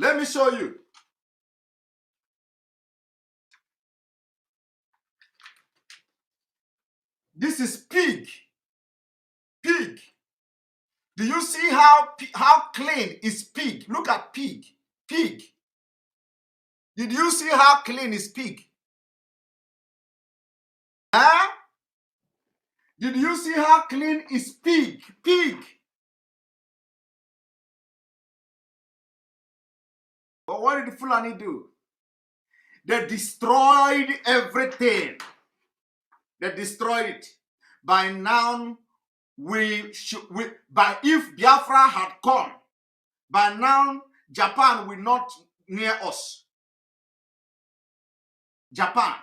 Let me show you. This is pig. Pig. Do you see how clean is pig? Look at pig. Pig. Did you see how clean is pig? Huh? Did you see how clean is pig? Pig. But what did the Fulani do? They destroyed everything. They destroyed it. By now, if Biafra had come, by now Japan will not near us. Japan.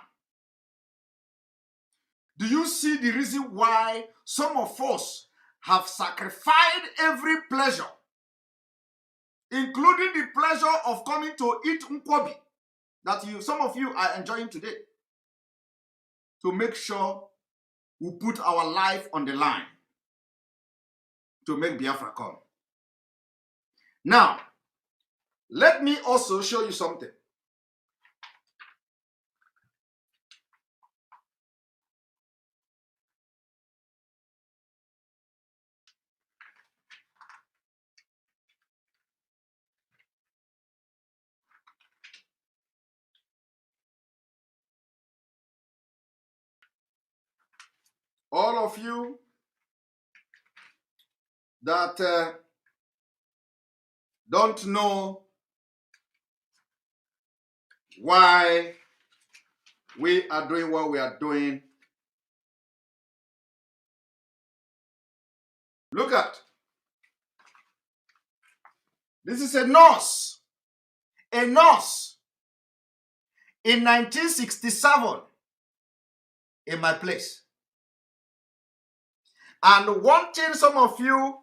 Do you see the reason why some of us have sacrificed every pleasure, including the pleasure of coming to eat nkwobi that some of you are enjoying today, to make sure we put our life on the line to make Biafra come? Now, let me also show you something. All of you that don't know why we are doing what we are doing, look at. This is a nurse. A nurse in 1967 in my place. And one thing some of you,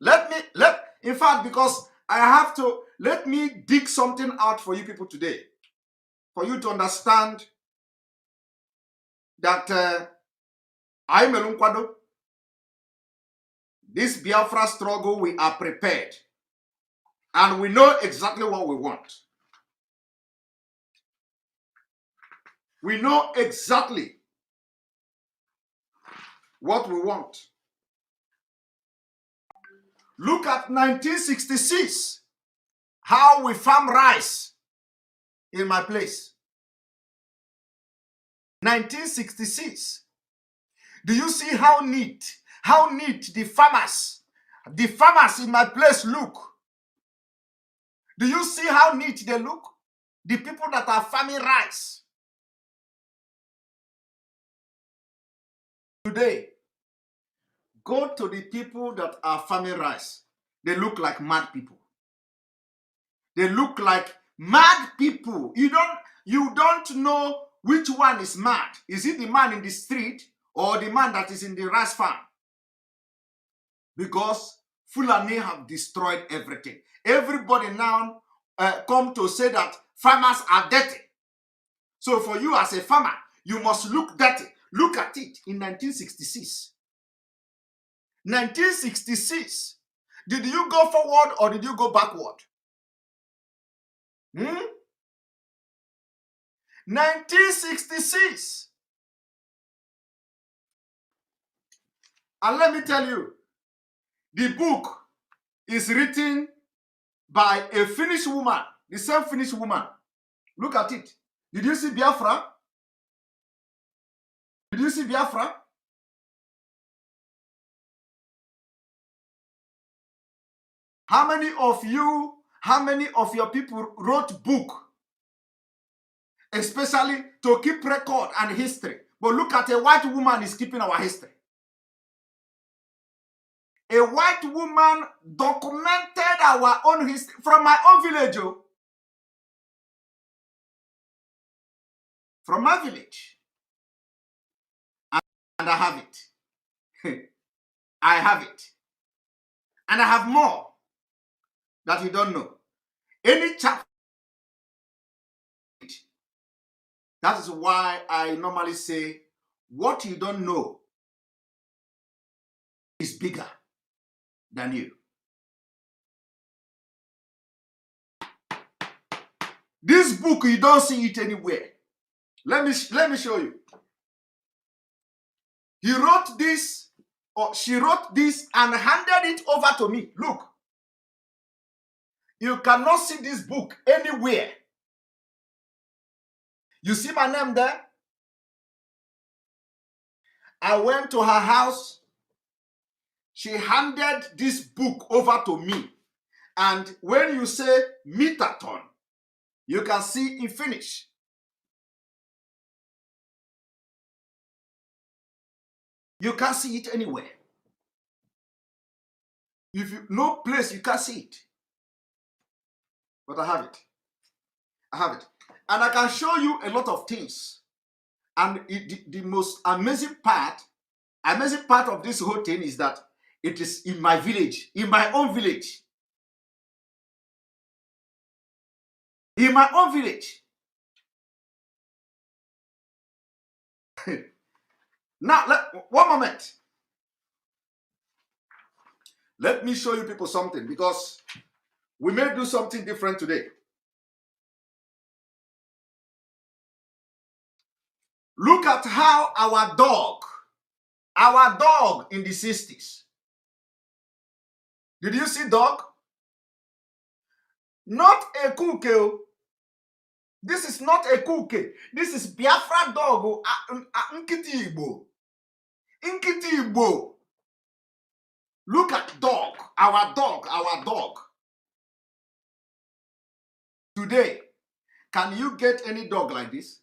in fact, because I have to, let me dig something out for you people today, for you to understand that I'm a Lunkwado. This Biafra struggle, we are prepared. And we know exactly what we want. We know exactly what we want. Look at 1966, how we farm rice in my place. 1966. Do you see how neat the farmers in my place look? Do you see how neat they look? The people that are farming rice. Today, go to the people that are farming rice. They look like mad people. They look like mad people. You don't know which one is mad. Is it the man in the street or the man that is in the rice farm? Because Fulani have destroyed everything. Everybody now come to say that farmers are dirty. So for you as a farmer, you must look dirty. Look at it in 1966. 1966. Did you go forward or did you go backward? 1966. And let me tell you, the book is written by a Finnish woman, the same Finnish woman. Look at it. Did you see Biafra? Did you see Biafra? How many of your people wrote book, especially to keep record and history? But look at a white woman is keeping our history. A white woman documented our own history from my own village. From my village. And I have it. I have it. And I have more that you don't know. Any chapter. That is why I normally say, what you don't know is bigger than you. This book, you don't see it anywhere. Let me show you. He wrote this, or she wrote this and handed it over to me. Look. You cannot see this book anywhere. You see my name there? I went to her house. She handed this book over to me. And when you say Metaton, you can see in Finnish. You can't see it anywhere. If you no place, you can't see it. But I have it. I have it. And I can show you a lot of things. And the most amazing part of this whole thing is that it is in my village, in my own village. In my own village. Now, one moment. Let me show you people something, because we may do something different today. Look at how our dog in the 60s. Did you see dog? Not a cookie. This is not a cookie. This is Biafra dog. Nkiti Igbo. Nkiti Igbo. Look at dog. Our dog. Today, can you get any dog like this?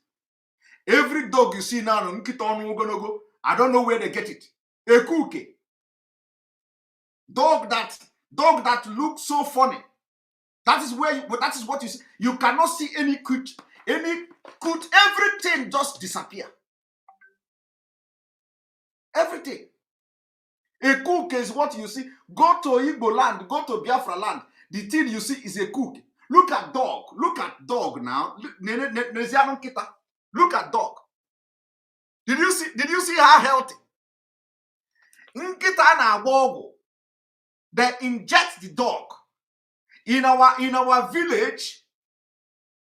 Every dog you see now, I don't know where they get it. A cookie. Dog that looks so funny. That is what you see. You cannot see any coot, everything just disappear. Everything. A cook is what you see. Go to Igbo land, go to Biafra land. The thing you see is a cook. Look at dog. Look at dog now. Look at dog. Did you see how healthy? Nkita na agbogo. They inject the dog. In our village,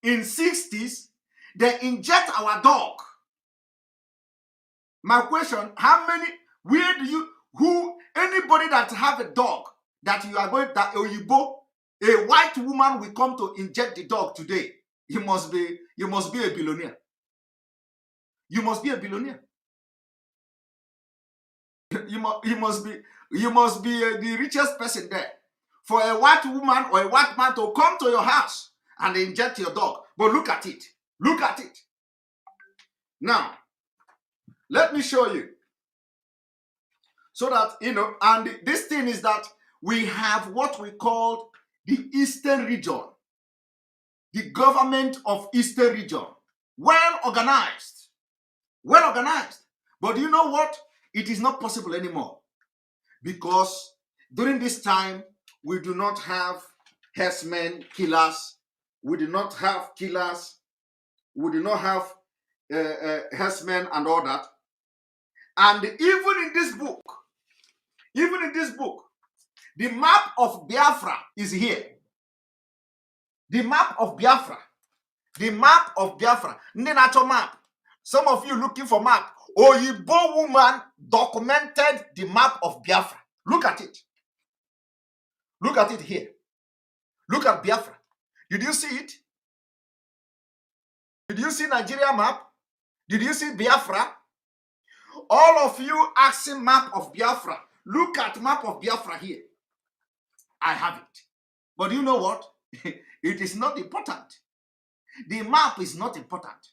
in 60s, they inject our dog. My question, anybody that have a dog that you are going, that a white woman will come to inject the dog today, you must be a billionaire. You must be a billionaire. You must be the richest person there. For a white woman or a white man to come to your house and inject your dog. But look at it. Look at it. Now, let me show you. So that, and this thing is that we have what we call the Eastern region. The government of Eastern region. Well organized. Well organized. But you know what? It is not possible anymore. Because during this time, we do not have herdsmen, killers. We do not have killers. We do not have herdsmen and all that. And even in this book, the map of Biafra is here. The map of Biafra. The map of Biafra. Natural map. Some of you looking for map. Oyibo woman documented the map of Biafra. Look at it. Look at it here. Look at Biafra. Did you see it? Did you see Nigeria map? Did you see Biafra? All of you asking map of Biafra. Look at map of Biafra here. I have it. But you know what? It is not important. The map is not important.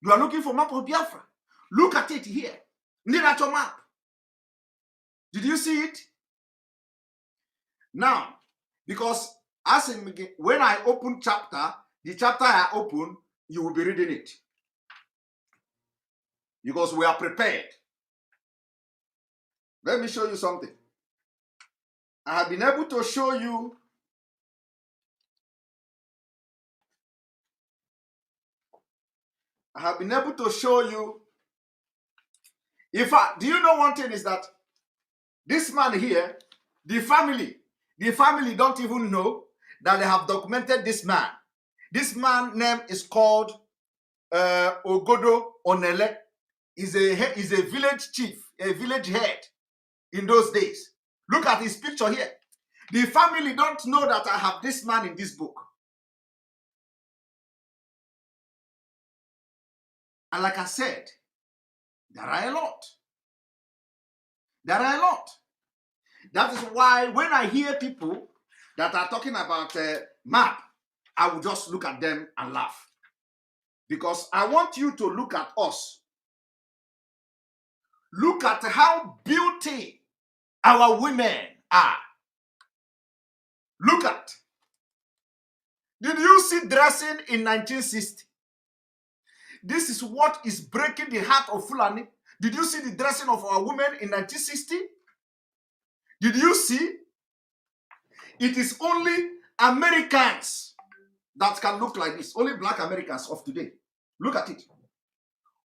You are looking for map of Biafra. Look at it here. Natural map. Did you see it? Now, because when I open chapter, the chapter I open, you will be reading it. Because we are prepared. Let me show you something. I have been able to show you in fact, do you know one thing is that this man here, the family don't even know that they have documented this man. This man's name is called Ogodo Onele. Is a village chief, a village head in those days. Look at his picture here. The family don't know that I have this man in this book. And like I said, there are a lot. There are a lot. That is why when I hear people that are talking about map, I will just look at them and laugh. Because I want you to look at us. Look at how beauty our women are. Look at. Did you see dressing in 1960? This is what is breaking the heart of Fulani. Did you see the dressing of our women in 1960? Did you see? It is only Americans that can look like this. Only black Americans of today. Look at it.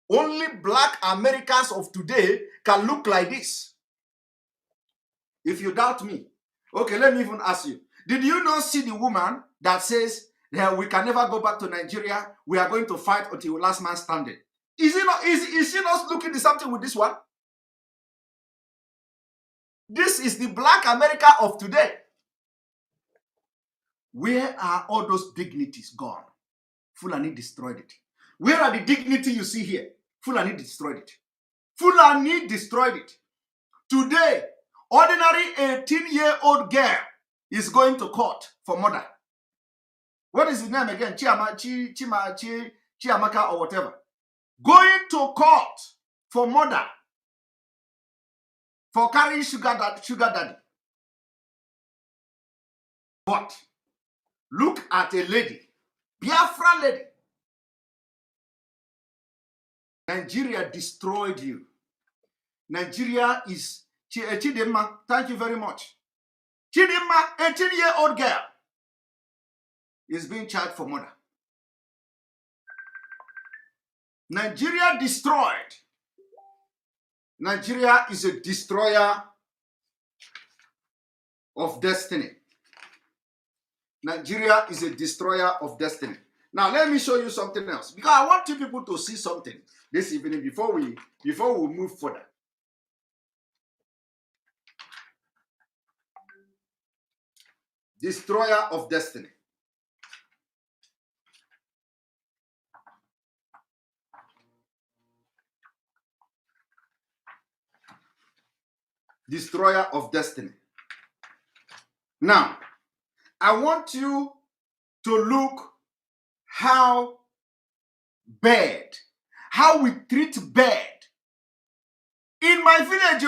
Only black Americans of today can look like this. If you doubt me, okay, let me even ask you. Did you not see the woman that says that we can never go back to Nigeria? We are going to fight until last man standing. Is she not looking the something with this one? This is the black America of today. Where are all those dignities gone? Fulani destroyed it. Where are the dignity you see here? Fulani destroyed it. Fulani destroyed it. Today, ordinary 18-year-old girl is going to court for murder. What is his name again? Chiamaka or whatever. Going to court for murder. For carrying sugar daddy. But look at a lady. Biafra lady. Nigeria destroyed you. Nigeria is Chidimma. Thank you very much. Chidimma, 18-year-old girl, is being charged for murder. Nigeria destroyed. Nigeria is a destroyer of destiny. Nigeria is a destroyer of destiny. Now let me show you something else, because I want you people to see something this evening before we move further. Destroyer of destiny. Destroyer of destiny. Now, I want you to look how we treat bad. In my village,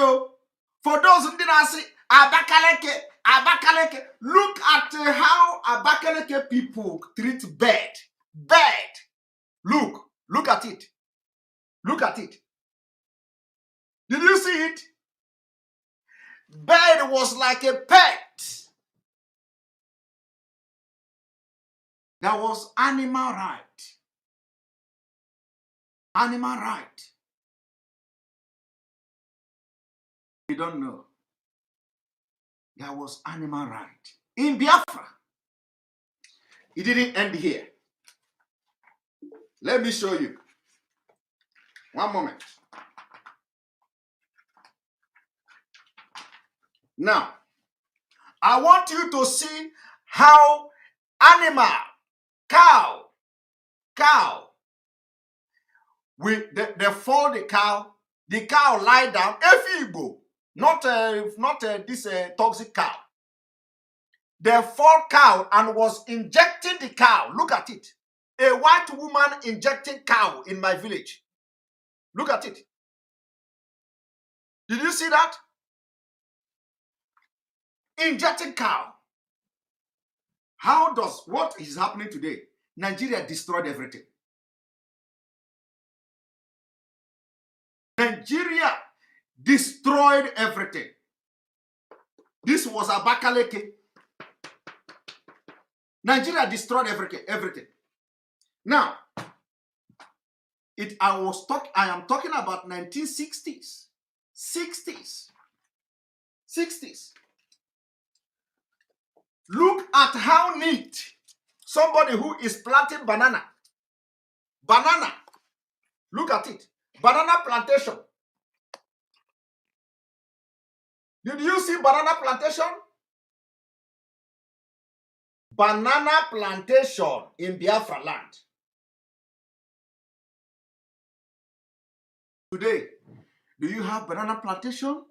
for those who didn't say, Abakaleke, look at how Abakaleke people treat bad. Bad. Look at it. Look at it. Did you see it? Bird was like a pet. That was animal right. Animal right. You don't know. That was animal right. In Biafra. It didn't end here. Let me show you. One moment. Now, I want you to see how animal, cow, they follow the cow lie down, Efibo, not this toxic cow. They fought cow and was injecting the cow. Look at it. A white woman injecting cow in my village. Look at it. Did you see that? Injecting cow. What is happening today? Nigeria destroyed everything. Nigeria destroyed everything. This was Abakaleke. Nigeria destroyed everything. Now, I am talking about 1960s. 60s. Look at how neat somebody who is planting banana. Banana. Look at it. Banana plantation. Did you see banana plantation? Banana plantation in Biafra land. Today, do you have banana plantation?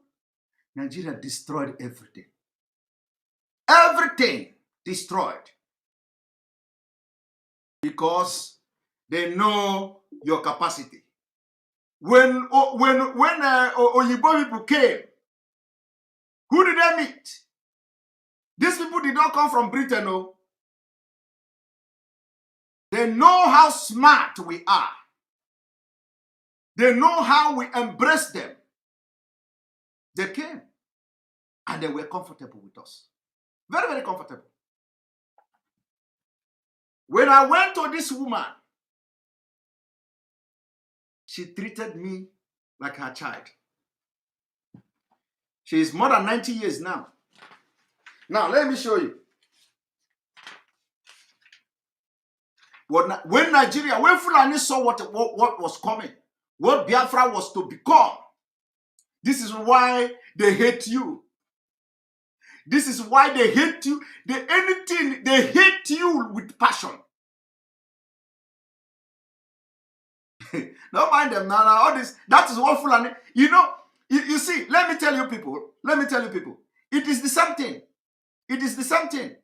Nigeria destroyed everything. Everything destroyed. Because they know your capacity. When Oyibo people came, who did they meet? These people did not come from Britain, no. They know how smart we are. They know how we embrace them. They came and they were comfortable with us. Very, very comfortable. When I went to this woman, she treated me like her child. She is more than 90 years now. Now, let me show you. When Nigeria, when Fulani saw what was coming, what Biafra was to become, this is why they hate you. This is why they hate you. They hate you with passion. Don't mind them now. All this, that is what Fulani, you know, you see, let me tell you people, it is the same thing. It is the same thing.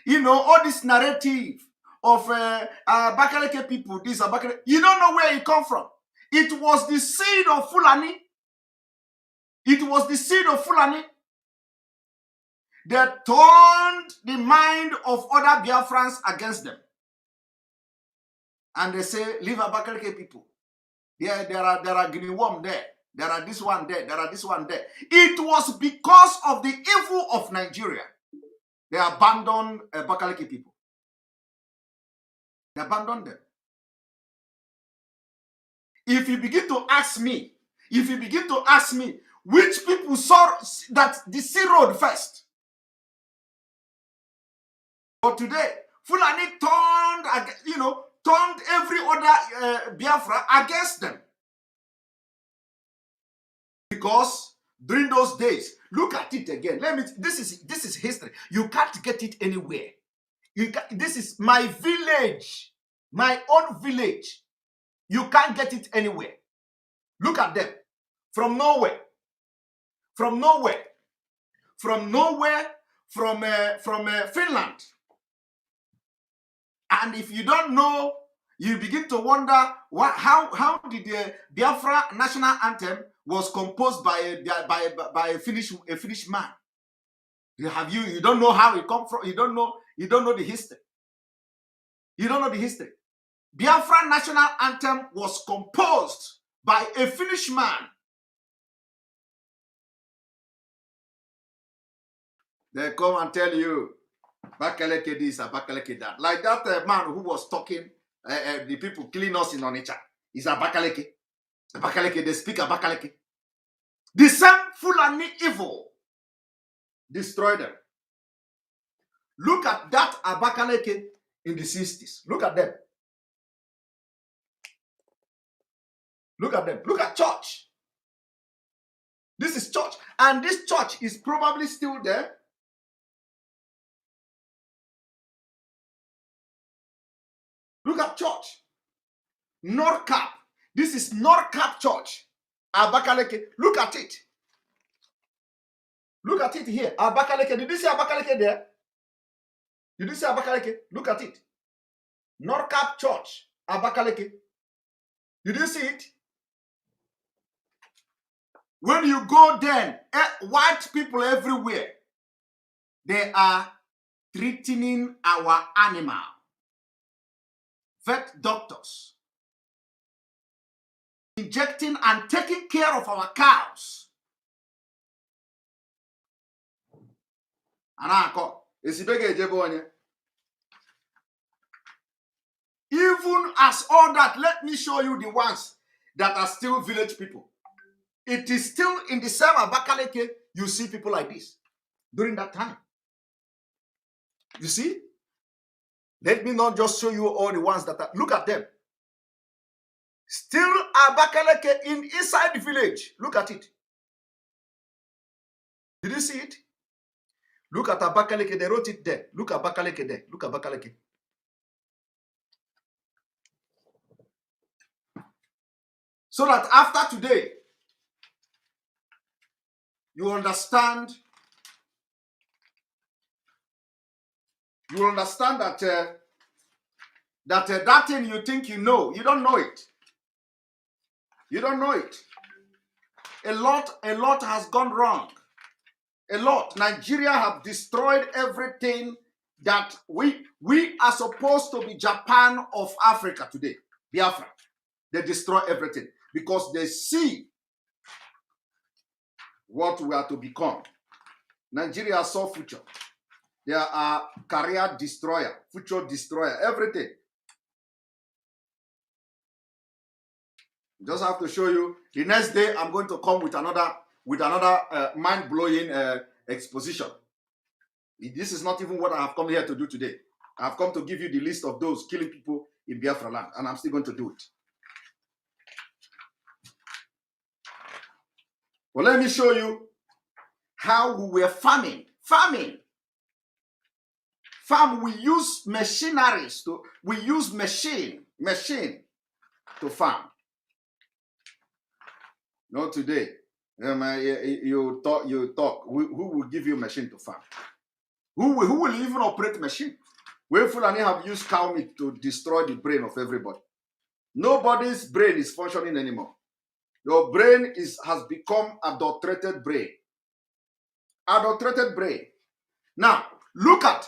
You know, all this narrative of Abakaleke people, this Abakaleke, you don't know where it come from. It was the seed of Fulani. It was the seed of Fulani that turned the mind of other Biafrans against them. And they say, leave Abakaleke people. There are guinea worm there. There are this one there. There are this one there. It was because of the evil of Nigeria. They abandoned Abakaleke people. They abandoned them. If you begin to ask me, which people saw that the sea road first? But today, Fulani turned every other Biafra against them. Because during those days, look at it again. This is history. You can't get it anywhere. This is my village, my own village. You can't get it anywhere. Look at them. From nowhere, from Finland. And if you don't know, you begin to wonder how did the Biafra national anthem was composed by a Finnish man. You don't know how it come from. You don't know the history. You don't know the history. Biafra national anthem was composed by a Finnish man. They come and tell you, Abakaleke this, Abakaleke that. Like that man who was talking, the people killing us in Onitsha. Is Abakaleke. Abakaleke, they speak Abakaleke. The same Fulani evil destroyed them. Look at that Abakaleke in the 60s. Look at them. Look at them. Look at church. This is church. And this church is probably still there. Look at church. Norcap. This is Norcap Church. Abakaleke. Look at it. Look at it here. Abakaleke. Did you see Abakaleke there? Did you see Abakaleke? Look at it. Norcap Church. Abakaleke. Did you see it? When you go there, white people everywhere, they are threatening our animal. Vet doctors. Injecting and taking care of our cows. Even as all that, let me show you the ones that are still village people. It is still in the same Abakaleke, you see people like this during that time. You see? Let me not just show you all the ones that are, look at them. Still Abakaleke inside the village. Look at it. Did you see it? Look at Abakaleke. They wrote it there. Look at Abakaleke there. Look at Abakaleke. So that after today, you understand. You understand that that thing you think you know, you don't know it. You don't know it. A lot has gone wrong. A lot. Nigeria have destroyed everything that we are supposed to be Japan of Africa today. Biafra. They destroy everything because they see what we are to become. Nigeria saw future. They are career destroyer, future destroyer, everything. Just have to show you. The next day, I'm going to come with another mind-blowing exposition. This is not even what I have come here to do today. I have come to give you the list of those killing people in Biafra land, and I'm still going to do it. Well, let me show you how we were farming. We use machineries we use machine to farm. Not today. You talk. Who will give you a machine to farm? Who will even operate machine? When Fulani have used cow meat to destroy the brain of everybody. Nobody's brain is functioning anymore. Your brain has become adulterated brain. Adulterated brain. Now, look at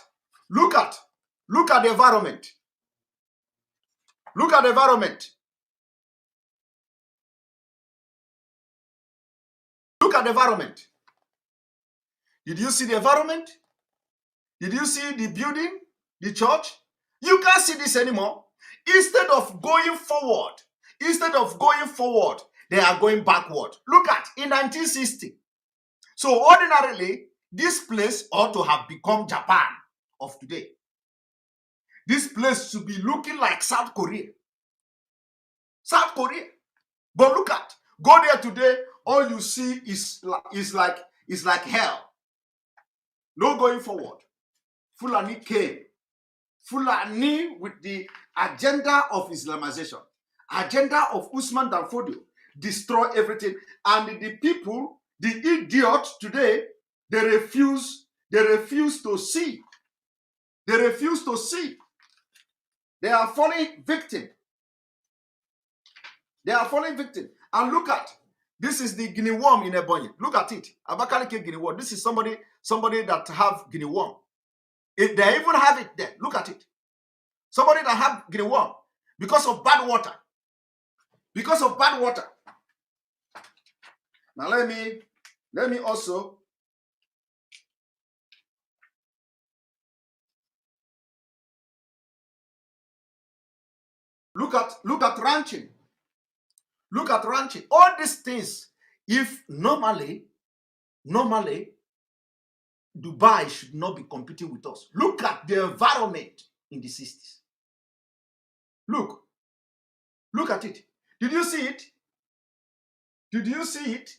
the environment. Look at the environment. Look at the environment. Did you see the environment? Did you see the building, the church? You can't see this anymore. Instead of going forward, they are going backward. Look at in 1960. So ordinarily, this place ought to have become Japan of today. This place should be looking like South Korea. South Korea. But look at, go there today, all you see is like hell. No going forward. Fulani came. Fulani with the agenda of Islamization, agenda of Usman Dan Fodio, destroy everything. And the people, the idiots today, they refuse to see. They refuse to see. They are falling victim. They are falling victim. And look at, this is the guinea worm in Ebonyi. Look at it. Abakaliki guinea worm. This is somebody that have guinea worm. They even have it there. Look at it. Somebody that have guinea worm because of bad water. Because of bad water. Now let me also look at ranching. Look at ranching. All these things, if normally Dubai should not be competing with us. Look at the environment in the 60s. Look at it. Did you see it? Did you see it?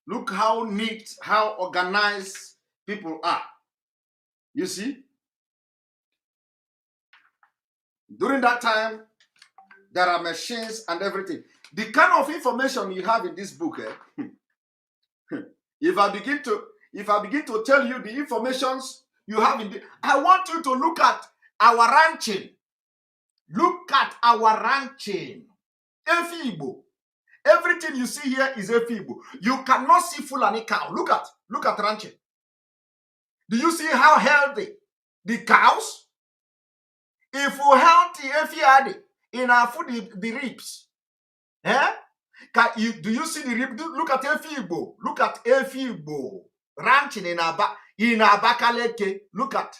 Look how neat, how organized people are. You see? During that time, there are machines and everything. The kind of information you have in this book, if I begin to tell you the informations you have in I want you to look at our ranching. Look at our ranching. Efibo. Everything you see here is Efibo. You cannot see Fulani cow. Look at ranching. Do you see how healthy the cows? If we healthy Efiade in our food, the ribs. Eh? Do you see the rib? Look at Efibo. Look at Efibo. Ranching in Abakaleke. Look at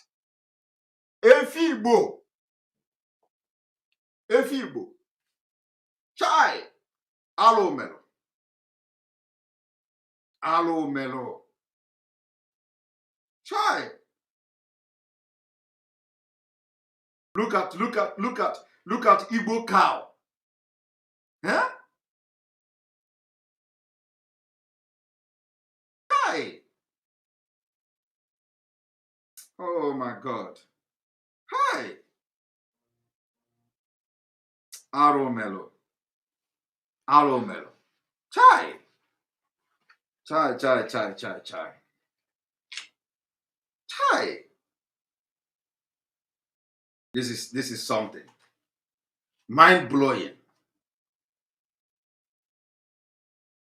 Efibo. Efibo. Chai. Alo melo. Try. Look at Igbo cow. Huh? Hi. Oh my God. Hi. Aromelo. Aromelo. Chai. Chai. Chai. This is something. Mind blowing.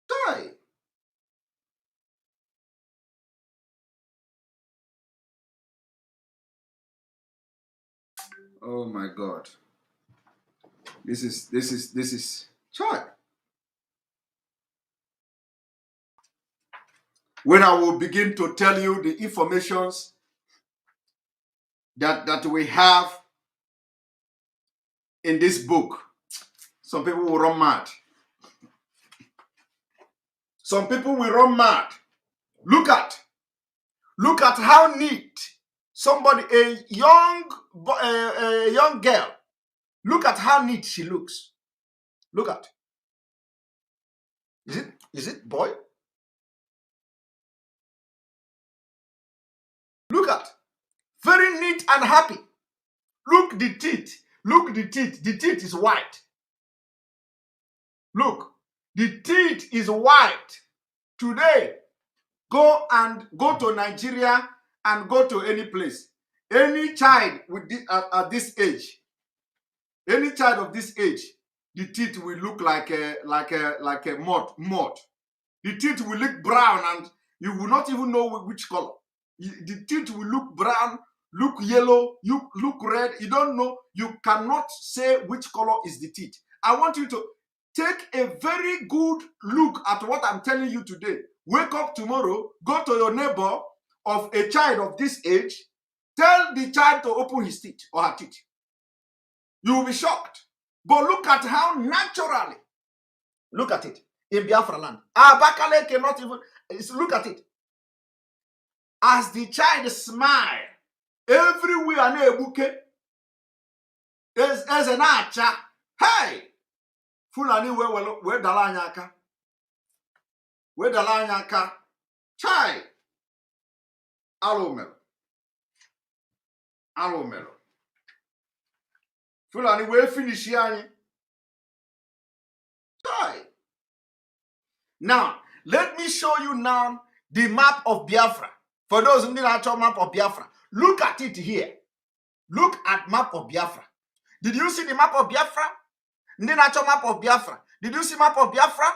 Chai. Oh my God. This is chai. When I will begin to tell you the informations that we have in this book, some people will run mad. Some people will run mad. Look at how neat somebody, a young girl. Look at how neat she looks. Look at. Is it boy? Look at. Very neat and happy. Look the teeth. Look the teeth. The teeth is white. Look. The teeth is white. Today, go to Nigeria and go to any place. Any child with at this age, any child of this age, the teeth will look like a mud. The teeth will look brown and you will not even know which color. The teeth will look brown, look yellow, you look red. You don't know. You cannot say which color is the teeth. I want you to take a very good look at what I'm telling you today. Wake up tomorrow, go to your neighbor of a child of this age, tell the child to open his teeth or her teeth. You will be shocked. But look at how naturally, look at it, in Biafra land. Abakale cannot even, look at it. As the child smile, everywhere nebuke, as an archer, hey, Fulani we dalanyaka. We dalanyaka. Chai. Alomelo. Fulani we finish yani. Chai. Now, let me show you now the map of Biafra. For those who need actual map of Biafra, look at it here. Look at map of Biafra. Did you see the map of Biafra? The natural map of Biafra. Did you see map of Biafra?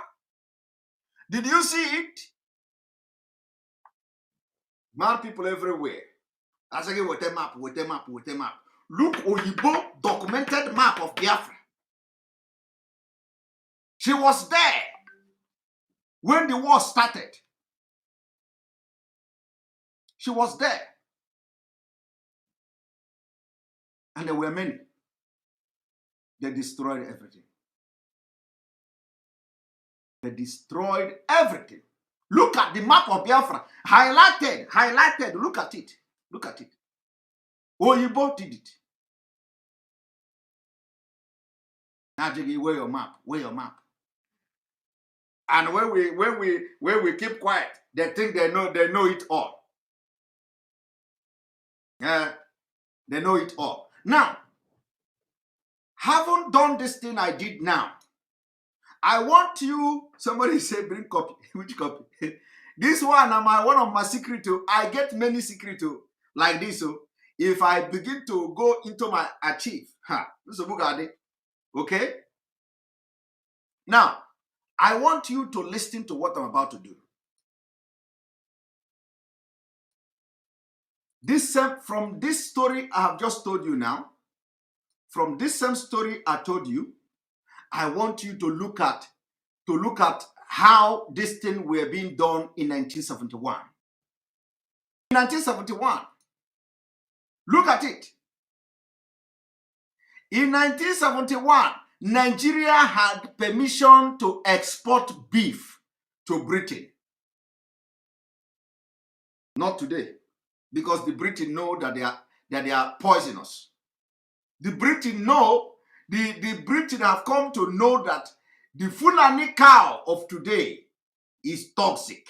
Did you see it? Mad people everywhere. I say with a map. Look, Oyibo documented map of Biafra. She was there when the war started. She was there. And there were many. They destroyed everything. They destroyed everything. Look at the map of Biafra. Highlighted. Look at it. Oyibo did it. Now, Jiggy, where your map? And when we keep quiet, they think they know it all. Yeah, they know it all. Now, haven't done this thing I did now. I want you, somebody say bring copy. Which copy? This one, one of my secret too. I get many secret too, like this. So if I begin to go into my archive, this is okay? Now, I want you to listen to what I'm about to do. From this story I have just told you now, from this same story I told you, I want you to look at how this thing were being done in 1971. In 1971, look at it. In 1971, Nigeria had permission to export beef to Britain. Not today. because the British know that they are poisonous. The British know, the British have come to know that the Fulani cow of today is toxic.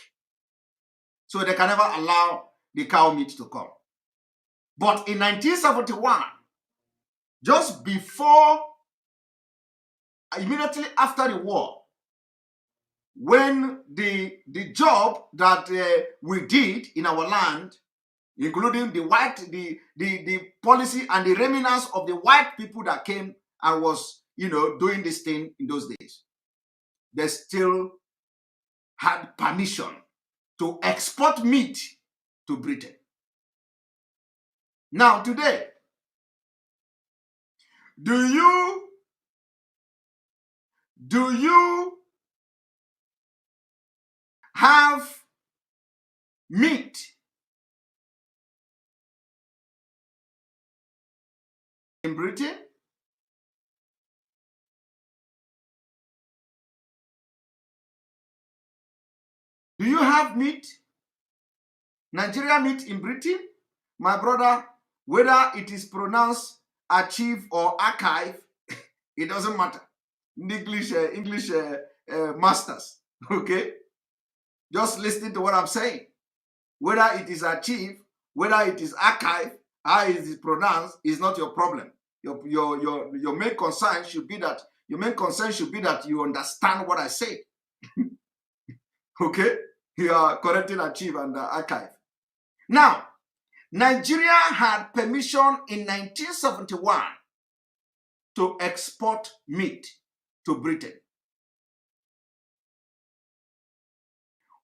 So they can never allow the cow meat to come. But in 1971, just before, immediately after the war, when the job that we did in our land, including the policy and the remnants of the white people that came and was, doing this thing in those days, they still had permission to export meat to Britain. Now today, do you have meat in Britain? Do you have meat, Nigeria meat in Britain? My brother, whether it is pronounced achieve or archive, it doesn't matter. English masters, okay? Just listen to what I'm saying. Whether it is achieve, whether it is archive, how it is pronounced is not your problem. Your main concern should be that you understand what I say. Okay? You are correcting achieve and archive. Now, Nigeria had permission in 1971 to export meat to Britain.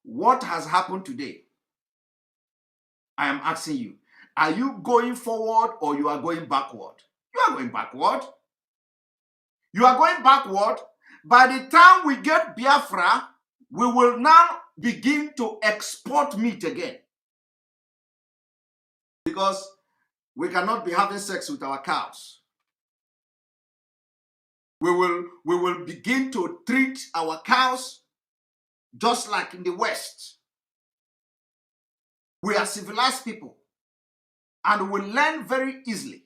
What has happened today? I am asking you. Are you going forward or you are going backward? You are going backward. You are going backward. By the time we get Biafra, we will now begin to export meat again. Because we cannot be having sex with our cows. We will begin to treat our cows just like in the West. We are civilized people and we learn very easily.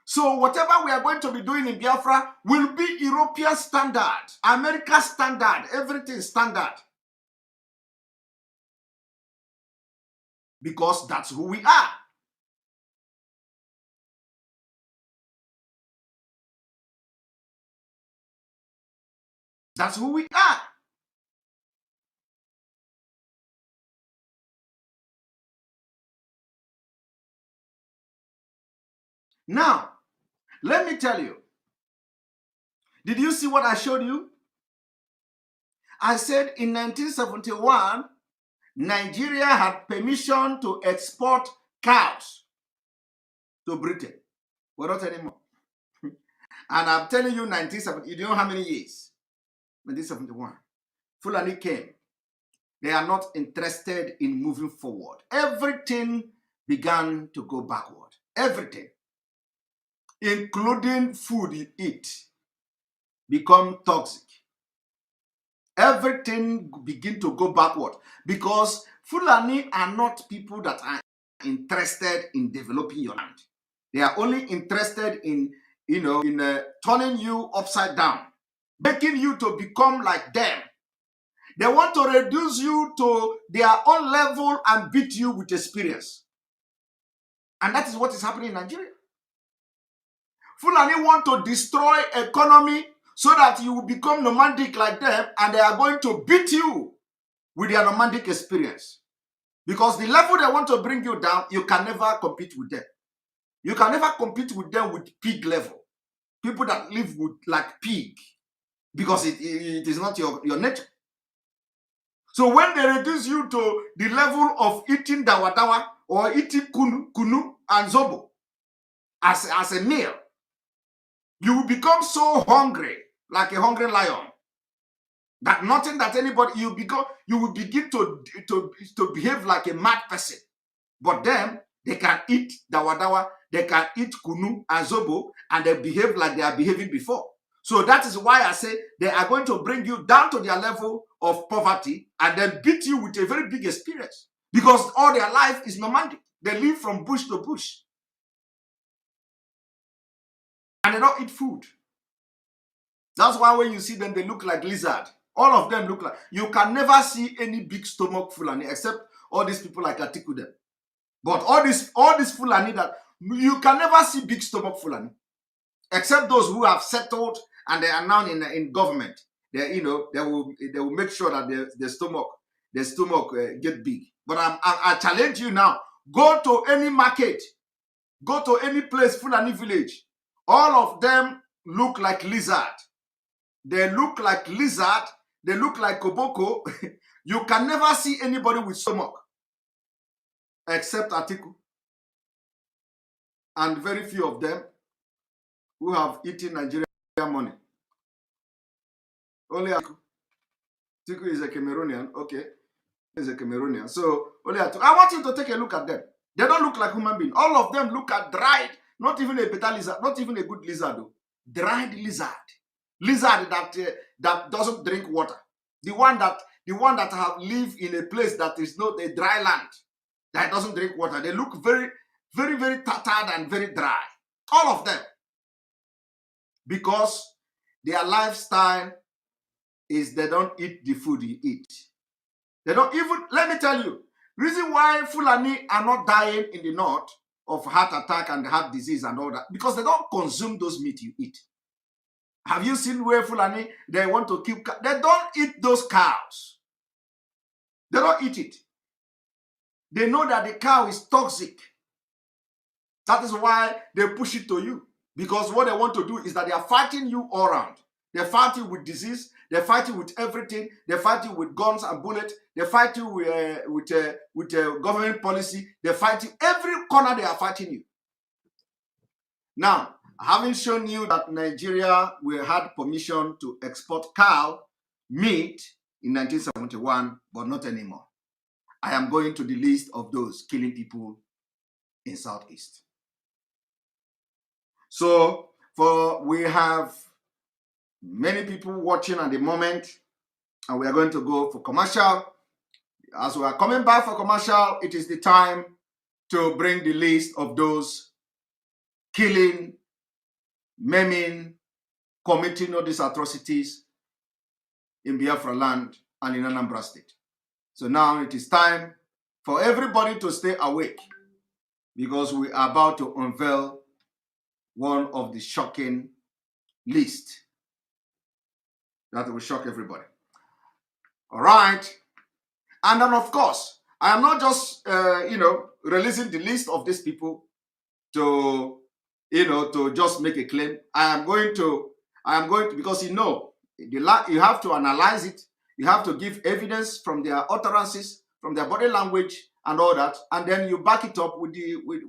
So whatever we are going to be doing in Biafra will be European standard, America standard, everything standard. Because that's who we are. That's who we are. Now, let me tell you. Did you see what I showed you? I said in 1971, Nigeria had permission to export cows to Britain. But not anymore. And I'm telling you, 1970, you know how many years? 1971. Fulani came. They are not interested in moving forward. Everything began to go backward. Everything, including food you eat, become toxic. Everything begin to go backward because Fulani are not people that are interested in developing your land. They are only interested in, turning you upside down, making you to become like them. They want to reduce you to their own level and beat you with experience. And that is what is happening in Nigeria. Fulani want to destroy economy so that you will become nomadic like them, and they are going to beat you with their nomadic experience. Because the level they want to bring you down, you can never compete with them. You can never compete with them with pig level. People that live with like pig, because it is not your nature. So when they reduce you to the level of eating dawadawa or eating kunu and zobo as a meal, you will become so hungry, like a hungry lion, that nothing that anybody, you will begin to behave like a mad person. But them, they can eat dawadawa, they can eat kunu and zobo, and they behave like they are behaving before. So that is why I say they are going to bring you down to their level of poverty and then beat you with a very big experience. Because all their life is nomadic. They live from bush to bush. And they don't eat food. That's why when you see them, they look like lizard. All of them look like, you can never see any big stomach Fulani except all these people like Atiku them. But all this Fulani that you can never see big stomach Fulani, except those who have settled and they are now in government. They will make sure that the stomach get big. But I challenge you now. Go to any market, go to any place, Fulani village. All of them look like lizard. They look like lizard. They look like koboko. You can never see anybody with stomach except Atiku. And very few of them who have eaten Nigerian money. Only Atiku. Atiku is a Cameroonian. Okay. He's a Cameroonian. So only Atiku. I want you to take a look at them. They don't look like human beings. All of them look at dried, not even a beta lizard, not even a good lizard though. Dried lizard. Lizard that doesn't drink water. The one that have lived in a place that is not a dry land, that doesn't drink water. They look very, very, very tattered and very dry. All of them. Because their lifestyle is they don't eat the food you eat. They don't even, let me tell you, reason why Fulani are not dying in the north of heart attack and heart disease and all that, because they don't consume those meat you eat. Have you seen where Fulani, they want to keep, they don't eat those cows. They don't eat it. They know that the cow is toxic. That is why they push it to you. Because what they want to do is that they are fighting you all around. They're fighting with disease. They're fighting with everything. They're fighting with guns and bullets. They're fighting with government policy. They're fighting every corner. They are fighting you. Now, having shown you that Nigeria had permission to export cow meat in 1971, but not anymore. I am going to the list of those killing people in Southeast. So, we have many people watching at the moment, and we are going to go for commercial. As we are coming back for commercial, it is the time to bring the list of those killing, maiming, committing all these atrocities in Biafra land and in NNAMDI state. So now it is time for everybody to stay awake, because we are about to unveil one of the shocking lists that will shock everybody. All right. And then, of course, I am not just, releasing the list of these people to, to just make a claim. I am going to, because you have to analyze it. You have to give evidence from their utterances, from their body language and all that. And then you back it up with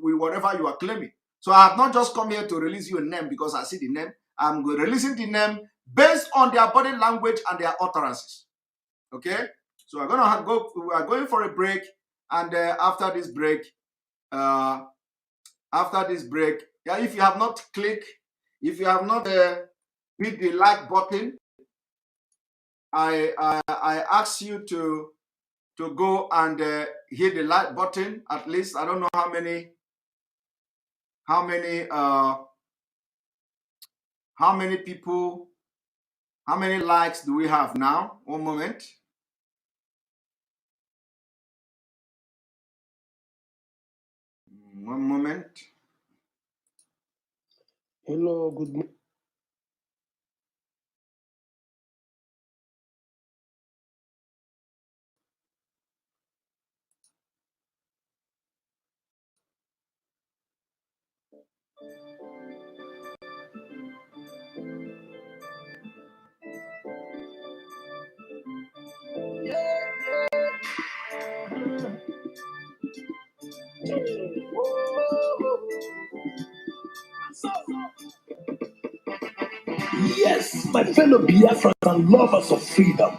whatever you are claiming. So I have not just come here to release you a name because I see the name. I'm releasing the name based on their body language and their utterances. Okay? So we are going for a break. And after this break, yeah, if you have not clicked, if you have not hit the like button, I ask you to go and hit the like button. At least I don't know how many people, how many likes do we have now? One moment. One moment. Hello, good morning. Yes, my fellow Biafrans and lovers of freedom,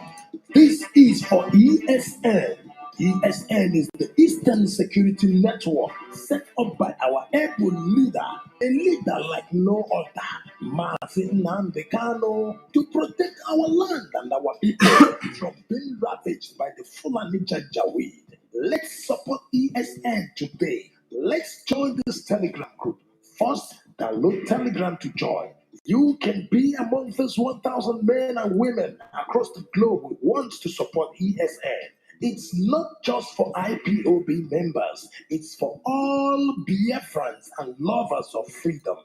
this is for ESN. ESN is the Eastern Security Network set up by our able leader, a leader like no other, MAZI KANU, to protect our land and our people from being ravaged by the Fulani Janjaweed. Let's support ESN today. Let's join this Telegram group. First, download Telegram to join. You can be among these 1,000 men and women across the globe who wants to support ESN. It's not just for IPOB members, it's for all Biafrans and lovers of freedom.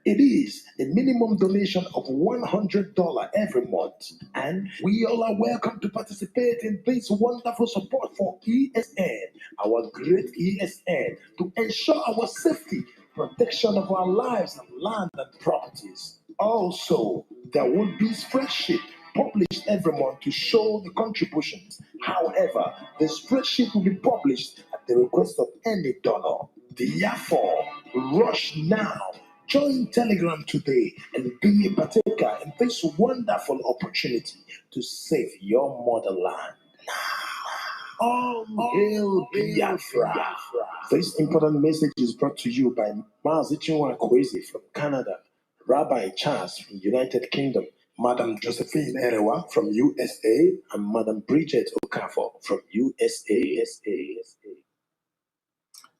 It is a minimum donation of $100 every month, and we all are welcome to participate in this wonderful support for ESN, our great ESN, to ensure our safety, protection of our lives and land and properties. Also, there will be spreadsheet published every month to show the contributions. However, the spreadsheet will be published at the request of any donor. Therefore, rush now. Join Telegram today and be a partaker in this wonderful opportunity to save your motherland. All hail Biafra. This important message is brought to you by MAZI from Canada, Rabbi Charles from United Kingdom, Madam Josephine Erewa from USA, and Madam Bridget Okafor from USA.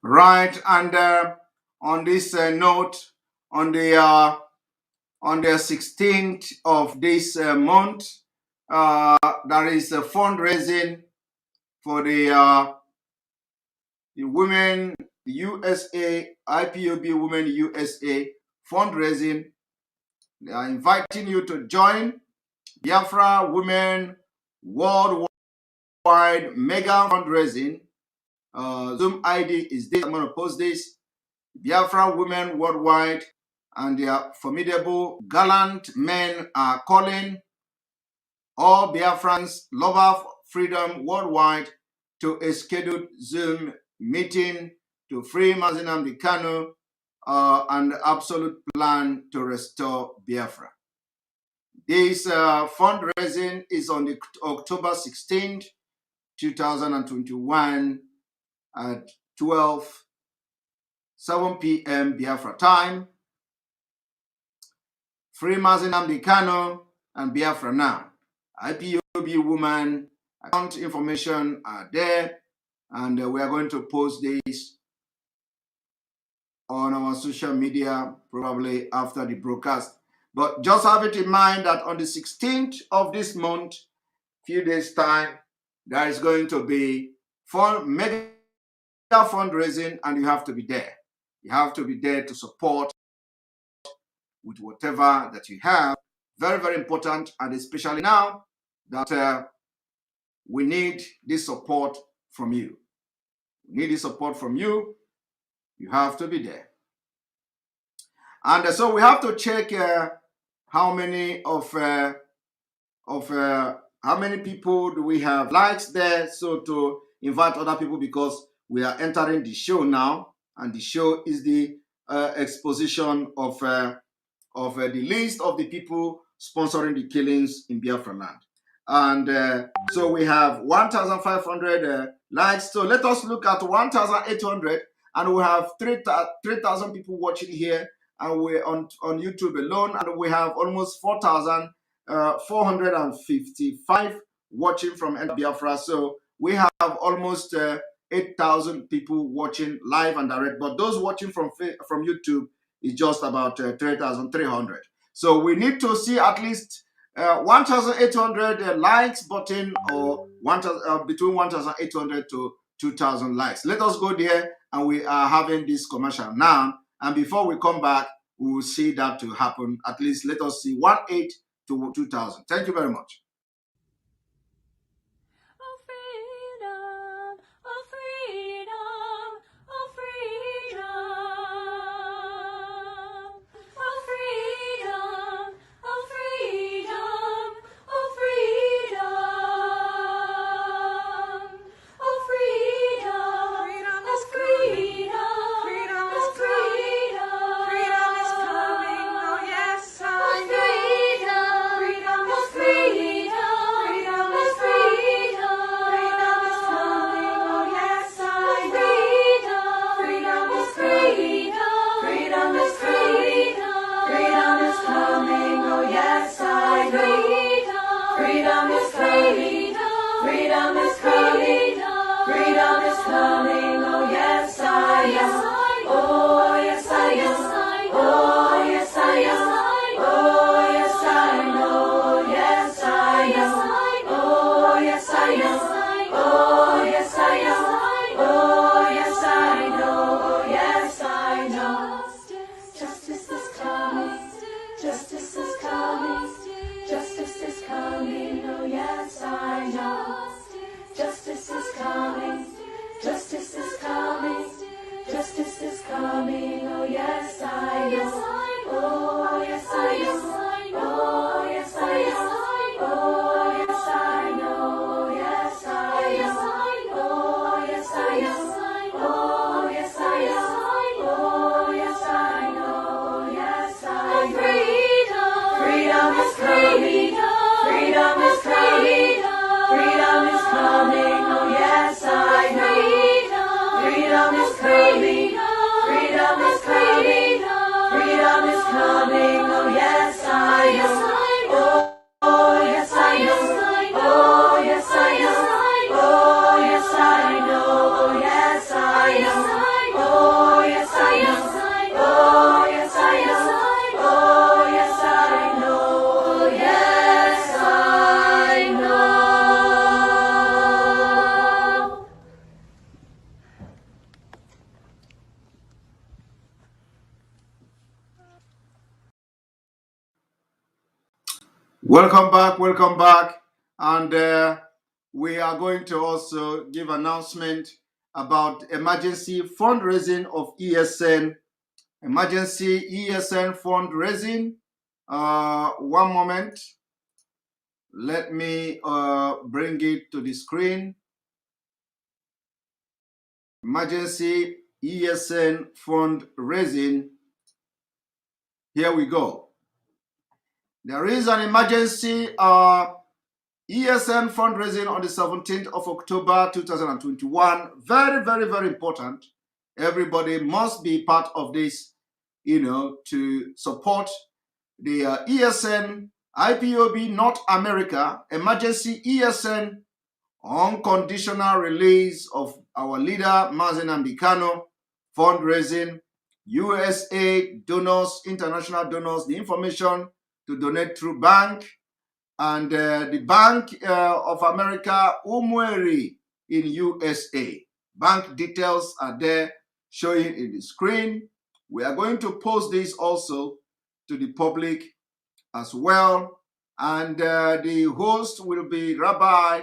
Right, and on this note, on the 16th of this month, there is a fundraising for the Women USA, IPOB Women USA fundraising. They are inviting you to join Biafra Women Worldwide Mega Fundraising. Zoom ID is this. I'm going to post this. Biafra Women Worldwide and their formidable, gallant men are calling all Biafrans, lover of freedom worldwide, to a scheduled Zoom meeting to free MAZI NNAMDI KANU and the absolute plan to restore Biafra. This fundraising is on the October 16th, 2021 at 7 p.m. Biafra time. Free MAZI NNAMDI KANU and Biafra now. IPOB woman account information are there, and we are going to post this on our social media probably after the broadcast. But just have it in mind that on the 16th of this month, few days time, there is going to be mega fundraising, and you have to be there. You have to be there to support with whatever that you have. Very, very important, and especially now that we need this support from you. We need this support from you. You have to be there. And so we have to check how many how many people do we have likes there, so to invite other people, because we are entering the show now, and the show is the exposition of the list of the people sponsoring the killings in Biafra land. And so we have 1,500 likes. So let us look at 1,800, and we have 3,000 people watching here, and we're on YouTube alone, and we have almost 4,455 watching from Biafra. So we have almost 8,000 people watching live and direct, but those watching from YouTube is just about 3,300. So we need to see at least 1,800 likes button, or between 1,800 to 2,000 likes. Let us go there, and we are having this commercial now. And before we come back, we will see that to happen. At least let us see 1,800 to 2,000. Thank you very much. Oh freedom, oh freedom, oh freedom, oh freedom, oh freedom, oh freedom, oh freedom, freedom is freedom, freedom is freedom, freedom is coming, oh yes, I know, freedom is freedom. Welcome back, and we are going to also give announcement about emergency fundraising of ESN, emergency ESN fundraising. One moment, let me bring it to the screen. Emergency ESN fundraising. Here we go. There is an emergency ESN fundraising on the 17th of October 2021. Very, very, very important. Everybody must be part of this, to support the ESN IPOB North America emergency ESN unconditional release of our leader MAZI NNAMDI KANU fundraising, USA donors, international donors, the information to donate through bank, and the Bank of America Umweri in USA. Bank details are there showing in the screen. We are going to post this also to the public as well. And the host will be Rabbi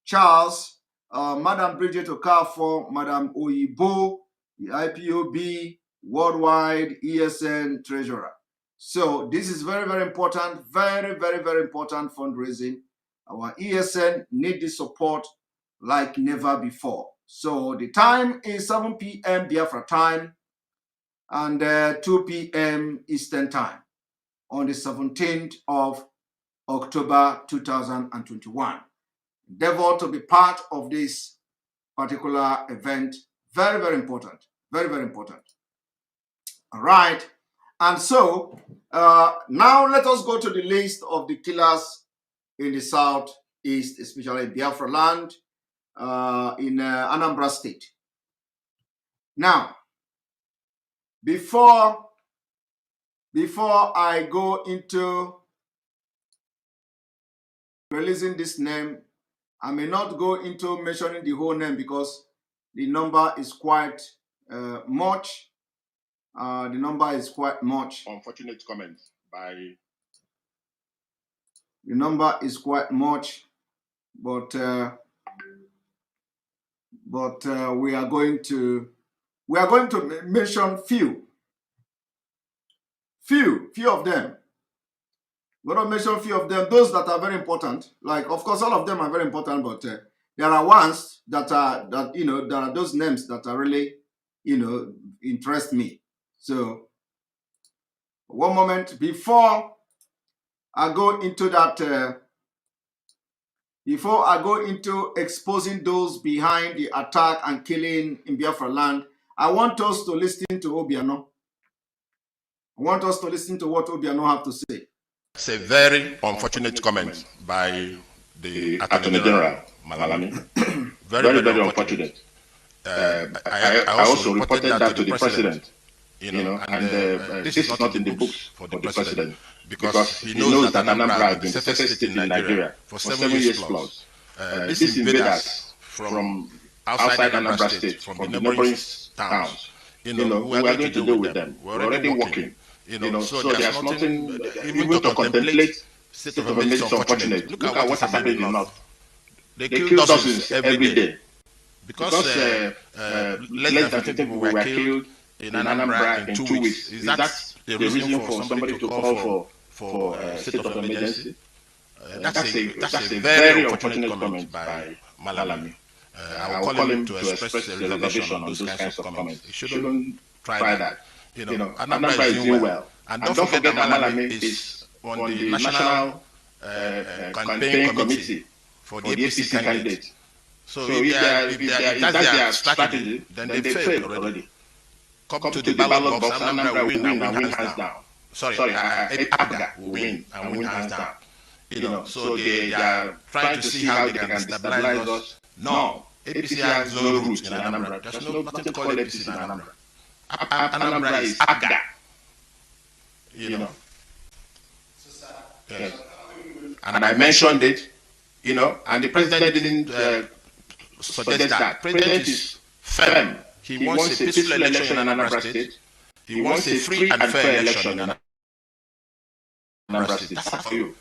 Charles, Madam Bridget Okafor, Madam Oyibo, the IPOB Worldwide ESN Treasurer. So this is very, very important, very, very, very important fundraising. Our ESN need the support like never before. So the time is 7 p.m. Biafra time and 2 p.m. Eastern time on the 17th of October 2021. Endeavor to be part of this particular event. Very, very important. Very, very important. All right. And so now let us go to the list of the killers in the southeast, especially in Biafra land, in Anambra State. Now, before I go into releasing this name, I may not go into mentioning the whole name because the number is quite much. The number is quite much. Unfortunate comment by. The number is quite much, but we are going to mention few of them. We're going to mention few of them. Those that are very important. Like, of course, all of them are very important, but there are ones that are there are those names that are really interest me. So, one moment before I go into that, before I go into exposing those behind the attack and killing in Biafra land, I want us to listen to Obiano. I want us to listen to what Obiano have to say. It's a very unfortunate comment by the Attorney General Malami. very, very unfortunate. I also reported that to the President. This is not in the books for the President because he knows that Anambra has been the safest state in Nigeria for 7 years plus. These invaders from outside Anambra State, from the neighboring towns, we are going to deal with them. We're already working. So there's nothing even to contemplate. State of emergency is unfortunate. Look at what happened in the north. They kill dozens every day because less than 50 people were killed in Anambra in 2 weeks. Is that the reason for somebody to call for state of emergency? That's a very unfortunate comment by Malami. I will call him to express a reservation on those kinds of comments. He shouldn't try that. Anambra is doing well. And don't forget that Malami is on the national campaign committee for the APC candidate. So if that's their strategy, then they failed already. Come to the ballot box, Anambra will win and win hands down. Sorry, Abga will win and win hands down. So they are trying to see how they can destabilize us. No, APC has no roots in Anambra. There's nothing called APC in Anambra. Anambra is Abga. Yes. And I mentioned it, and the President didn't suggest that. President is firm. He wants a peaceful election in Anambra State. He wants a free and fair election in Anambra State. That's for you.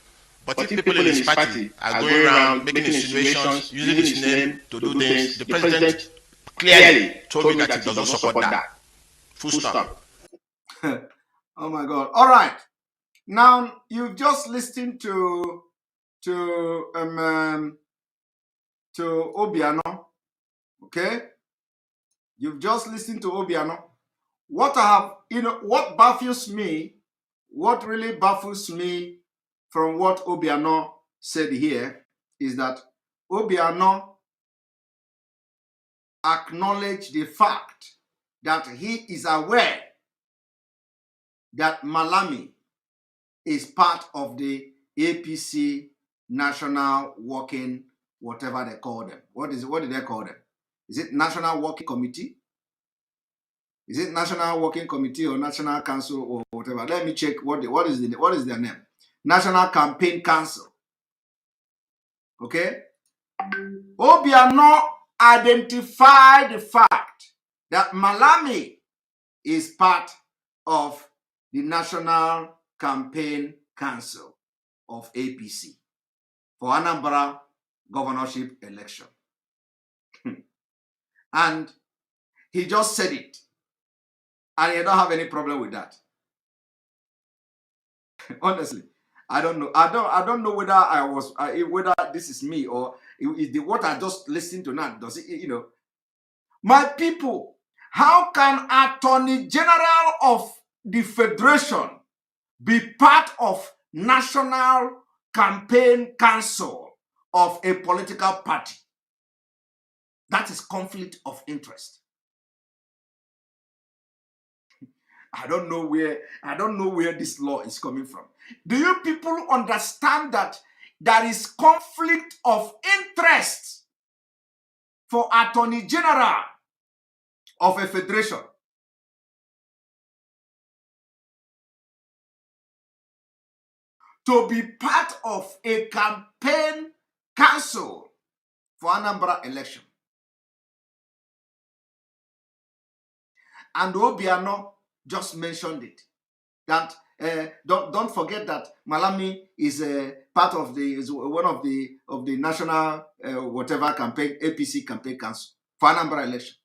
But if people in his party are going around making insinuations, using his name to do things, the president clearly told me that he does not support that. Full stop. Oh my God. All right. Now you've just listened to Obiano. Okay? You've just listened to Obiano. What baffles me, what really baffles me from what Obiano said here is that Obiano acknowledged the fact that he is aware that Malami is part of the APC National Working, whatever they call them. What did they call them? Is it National Working Committee? Is it National Working Committee or National Council or whatever? Let me check what is their name. National Campaign Council. Okay? Obiano identified the fact that Malami is part of the National Campaign Council of APC for Anambra governorship election. And he just said it. And I don't have any problem with that. Honestly, I don't know. I don't know whether whether this is me or what I just listened to now. Does it, my people, how can Attorney General of the Federation be part of National Campaign Council of a political party? That is conflict of interest. I don't know where this law is coming from. Do you people understand that there is conflict of interest for Attorney General of a federation? To be part of a campaign council for Anambra election. And Obiano just mentioned it. That don't forget that Malami is part of one of the national whatever campaign APC campaign council for Anambra election.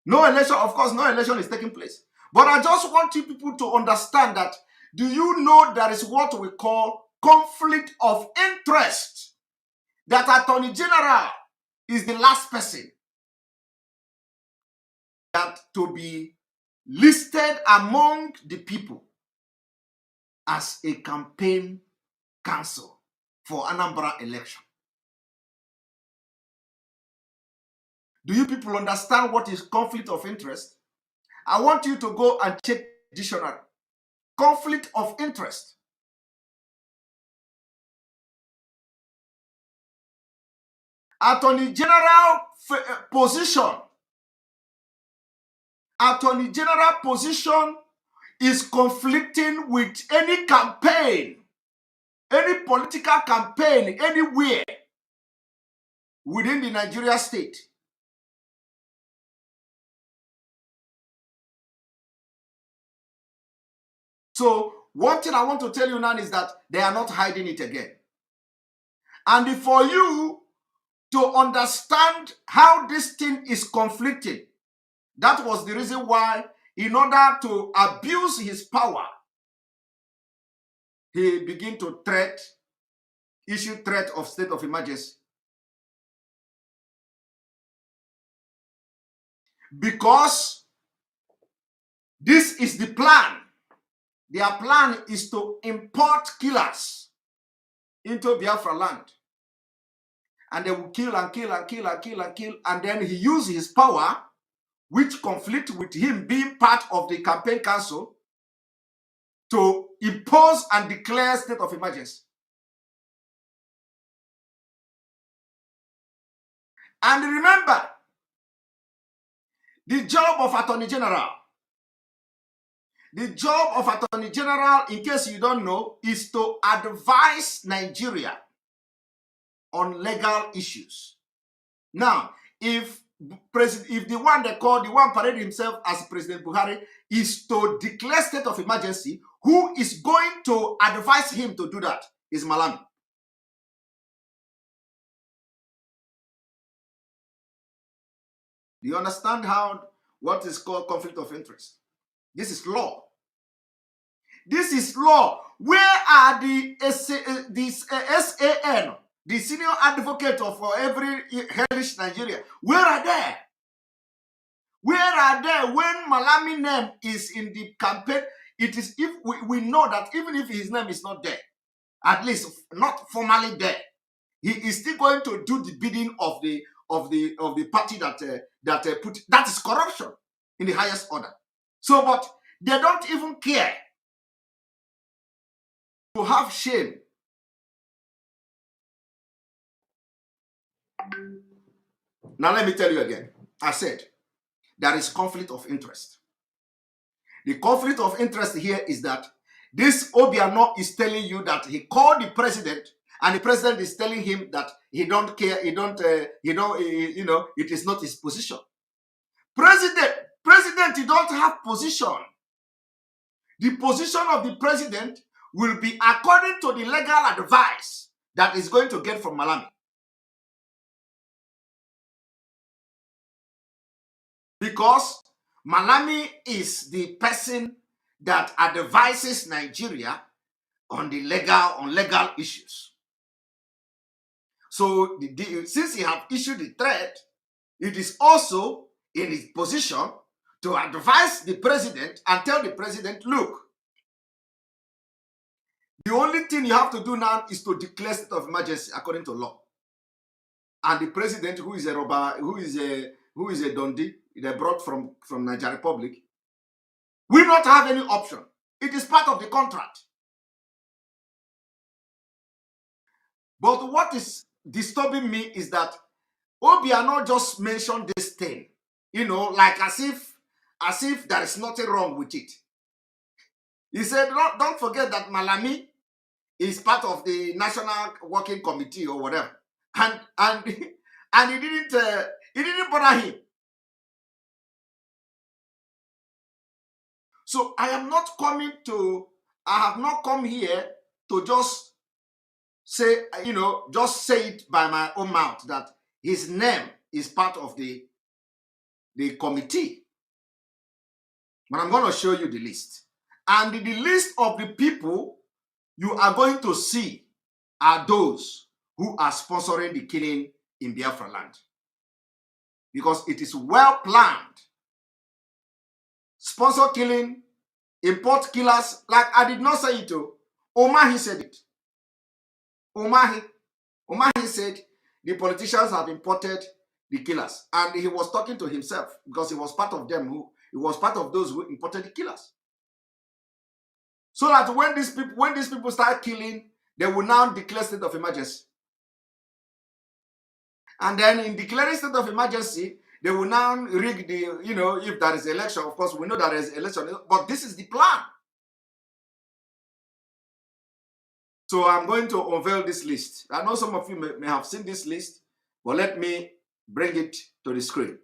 No election, of course, no election is taking place. But I just want you people to understand that. Do you know there is what we call conflict of interest? That Attorney General is the last person that to be listed among the people as a campaign council for Anambra election. Do you people understand what is conflict of interest? I want you to go and check the dictionary. Conflict of interest. Attorney General position. Attorney General position is conflicting with any campaign, any political campaign anywhere within the Nigeria state. So one thing I want to tell you now is that they are not hiding it again. And for you to understand how this thing is conflicting, that was the reason why, in order to abuse his power, he began to issue threat of state of emergency. Because this is the plan. Their plan is to import killers into Biafra land. And they will kill and kill and kill and kill and kill. And then he uses his power, which conflict with him being part of the campaign council, to impose and declare state of emergency. And remember, the job of Attorney General, in case you don't know, is to advise Nigeria on legal issues. Now, if the one they call, the one paraded himself as President Buhari, is to declare state of emergency, who is going to advise him to do that? is Malami. Do you understand what is called conflict of interest? This is law. This is law. Where are the SAN, the senior advocate of every hellish Nigeria? Where are they? Where are they when Malami name is in the campaign? It is, if we know that even if his name is not there, at least not formally there, he is still going to do the bidding of the party that put, that is corruption in the highest order. So, but they don't even care to have shame. Now let me tell you again. I said there is conflict of interest. The conflict of interest here is that this Obiano is telling you that he called the president, and the president is telling him that he don't care, it is not his position. President, you don't have position. The position of the president will be according to the legal advice that is going to get from Malami. Because Malami is the person that advises Nigeria on legal issues. So since he have issued the threat, it is also in his position to advise the president and tell the president, look, the only thing you have to do now is to declare state of emergency according to law. And the president, who is a robber, who is a Dundee, they brought from Nigeria Republic, will not have any option. It is part of the contract. But what is disturbing me is that Obiano just mentioned this thing, like as if there is nothing wrong with it. He said, don't forget that Malami is part of the National Working Committee or whatever, and it didn't bother him. So I have not come here to just say, just say it by my own mouth that his name is part of the committee. But I'm going to show you the list. And the list of the people you are going to see are those who are sponsoring the killing in Biafra land. Because it is well planned. Sponsor killing, import killers, like I did not say it to. Omahi said it. Omahi said the politicians have imported the killers. And he was talking to himself because he was part of them he was part of those who imported the killers. So that when these people start killing, they will now declare state of emergency. And then in declaring state of emergency, they will now rig the, if there is election. Of course, we know there is election, but this is the plan. So I'm going to unveil this list. I know some of you may have seen this list, but let me bring it to the screen.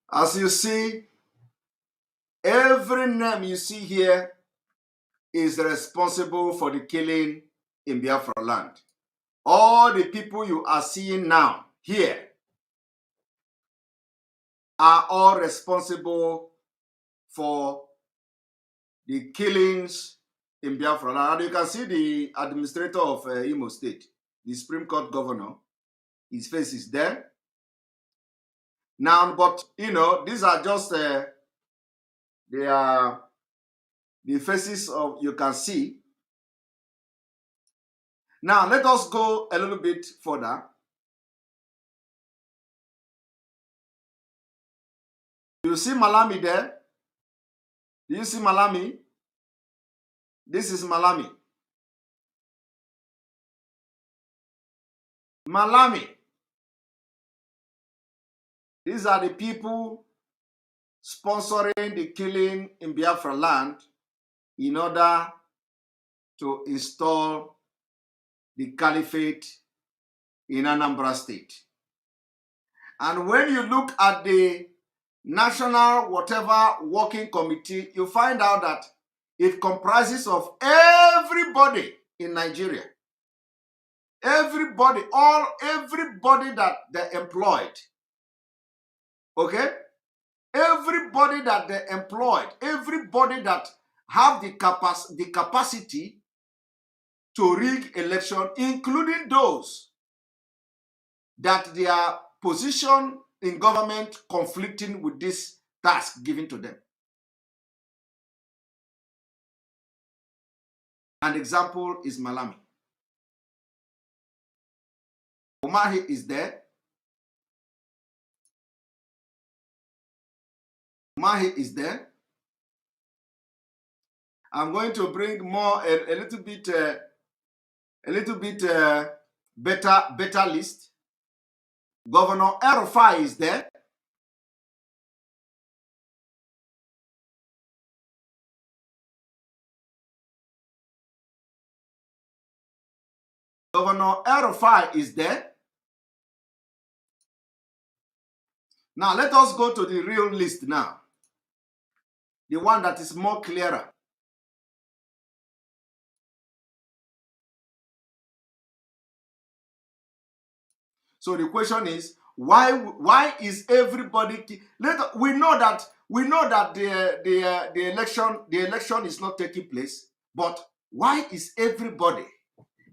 As you see, every name you see here is responsible for the killing in Biafra land. All the people you are seeing now here are all responsible for the killings in Biafra land. And you can see the administrator of Imo State, the Supreme Court governor, his face is there. Now, but these are just they are the faces of, you can see. Now, let us go a little bit further. You see Malami there? Do you see Malami? This is Malami. Malami. These are the people sponsoring the killing in Biafra land in order to install the caliphate in Anambra State. And when you look at the national whatever working committee, you find out that it comprises of everybody in Nigeria. Everybody that they employed. Okay? Everybody that they employed, everybody that have the capacity to rig election, including those that their position in government conflicting with this task given to them. An example is Malami. Umahi is there. Umahi is there. I'm going to bring more a little bit better list. Governor El-Rufai is there. Governor El-Rufai is there. Now let us go to the real list now. The one that is more clearer. So the question is, why is everybody? We know that the election is not taking place, but why is everybody,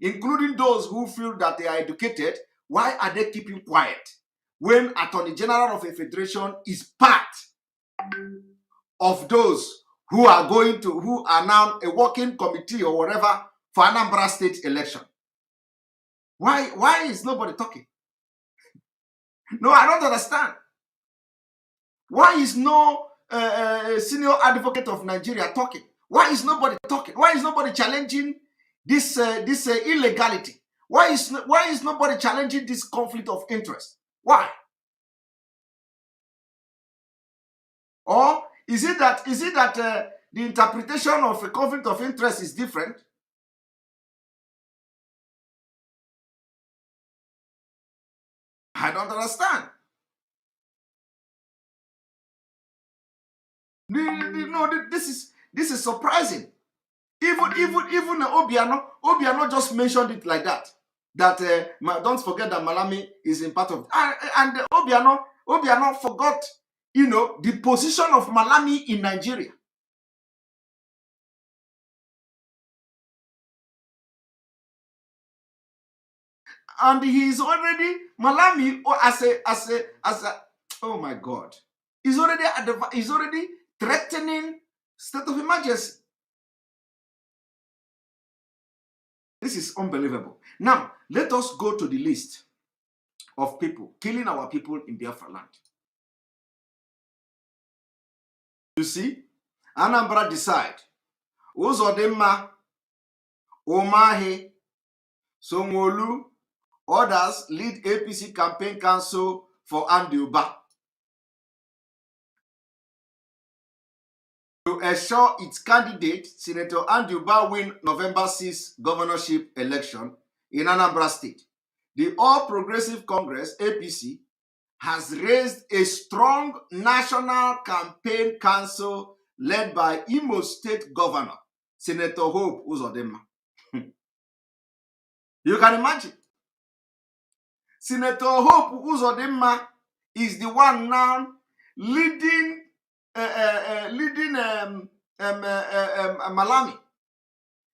including those who feel that they are educated, why are they keeping quiet when Attorney General of a federation is part of those who are now a working committee or whatever for Anambra State election? Why is nobody talking? No, I don't understand. Why is no senior advocate of Nigeria talking? Why is nobody talking? Why is nobody challenging this illegality? Why is nobody challenging this conflict of interest? Why? Or is it that the interpretation of a conflict of interest is different? I don't understand. No, this is surprising. Even Obiano just mentioned it like that. That don't forget that Malami is in part of, and Obiano forgot, the position of Malami in Nigeria. And he is already Malami as a oh my God, he's already threatening state of emergency. This is unbelievable. Now let us go to the list of people killing our people in Biafra land. You see, Anambra decide, Uzodimma, Umahi, Sonwolu, others lead APC campaign council for Andy Uba to assure its candidate, Senator Andy Uba, win November 6 governorship election in Anambra State. The All Progressive Congress, APC, has raised a strong national campaign council led by Imo State Governor, Senator Hope Uzodimma. You can imagine. Senator Hope Uzodimma is the one now leading Malami,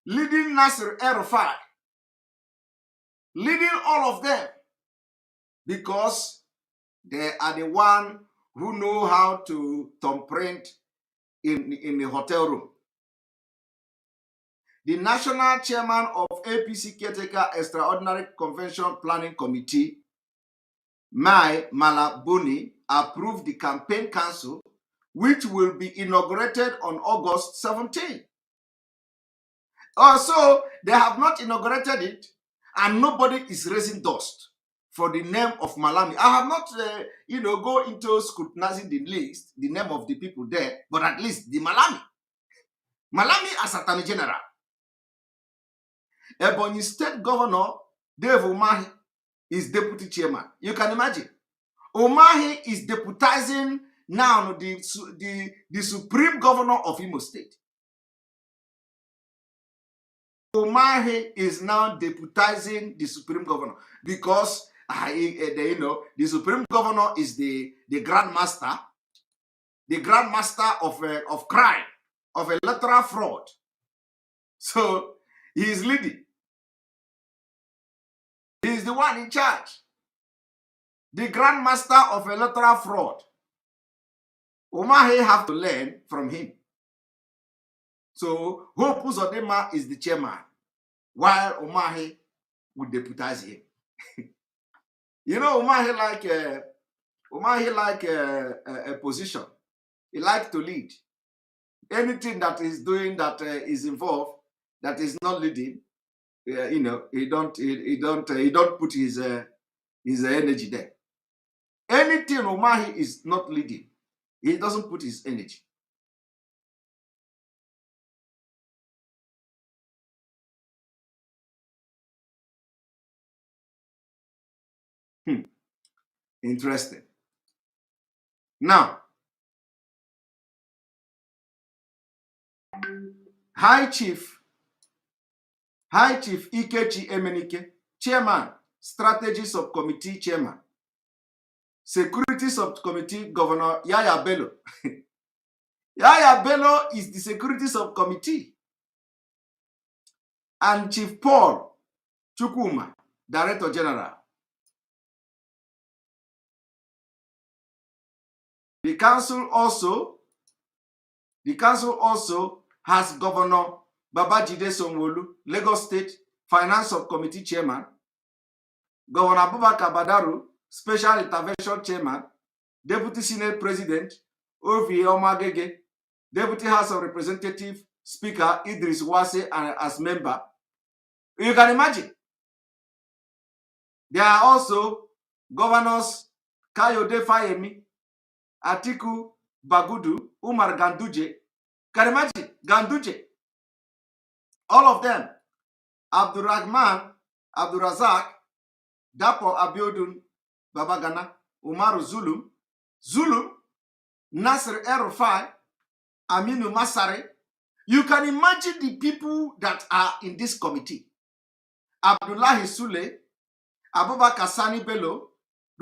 leading Nasir El-Rufai, leading all of them, because they are the one who know how to thumbprint in the hotel room. the national chairman of APC Caretaker Extraordinary Convention Planning Committee, Mai Malabuni, approved the campaign council, which will be inaugurated on August 17. Also, they have not inaugurated it, and nobody is raising dust for the name of Malami. I have not, go into scrutinizing the list, the name of the people there, but at least the Malami. Malami as Attorney General. Ebonyi State Governor Dave Umahi is deputy chairman. You can imagine. Umahi is deputizing now the supreme governor of Imo State. Umahi is now deputizing the supreme governor because the supreme governor is the grandmaster of crime, of electoral fraud. So he is leading. He is the one in charge. The grandmaster of electoral fraud. Umahi have to learn from him. So Hope Uzodinma is the chairman, while Umahi would deputize him. Umahi like a position. He likes to lead. Anything that is doing that is involved, that is not leading, he don't put his energy there. Anything Umahi is not leading, he doesn't put his energy. Interesting. Now, High Chief Ikechi Emenike, Chairman, Strategy Subcommittee Chairman, Security Subcommittee Governor Yaya Bello. Yaya Bello is the Security Subcommittee. And Chief Paul Chukwuma, Director General. The council also has Governor Babajide Sanwo-Olu, Lagos State Finance Subcommittee Chairman, Governor Abubakar Badaru, Special Intervention Chairman, Deputy Senate President Ovi Omagege, Deputy House of Representatives Speaker Idris Wase as member. You can imagine. There are also Governors Kayode Fayemi, Atiku Bagudu, Umar Ganduje. Can you imagine? Ganduje. All of them. Abdurrahman, Abdurazak, Dapo Abiodun, Babagana, Umaru Zulum, Nasir El-Rufai, Aminu Masare. You can imagine the people that are in this committee. Abdullahi Sule, Abubakar Sani Bello,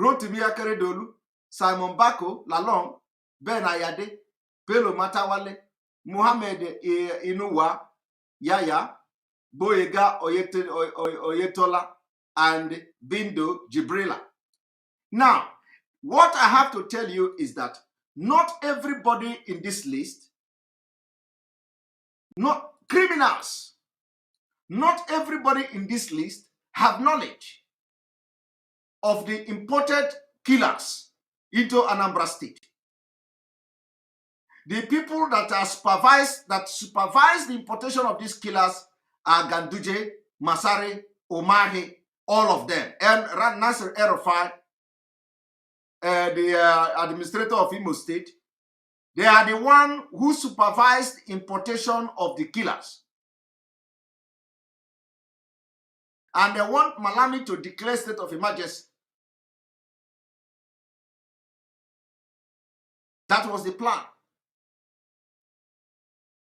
Rotimi Akeredolu, Simon Bako, Lalong, Ben Ayade, Bello Matawale, Muhammad Inuwa, Yaya, Boyega Oyetola, and Bindo Jibrila. Now, what I have to tell you is that not everybody in this list, not criminals, not everybody in this list have knowledge of the imported killers into Anambra State. The people that are supervise the importation of these killers are Ganduje, Masare, Umahi, all of them, and Nasir El-Rufai, the administrator of Imo State. They are the one who supervised importation of the killers. And they want Malami to declare state of emergency. That was the plan.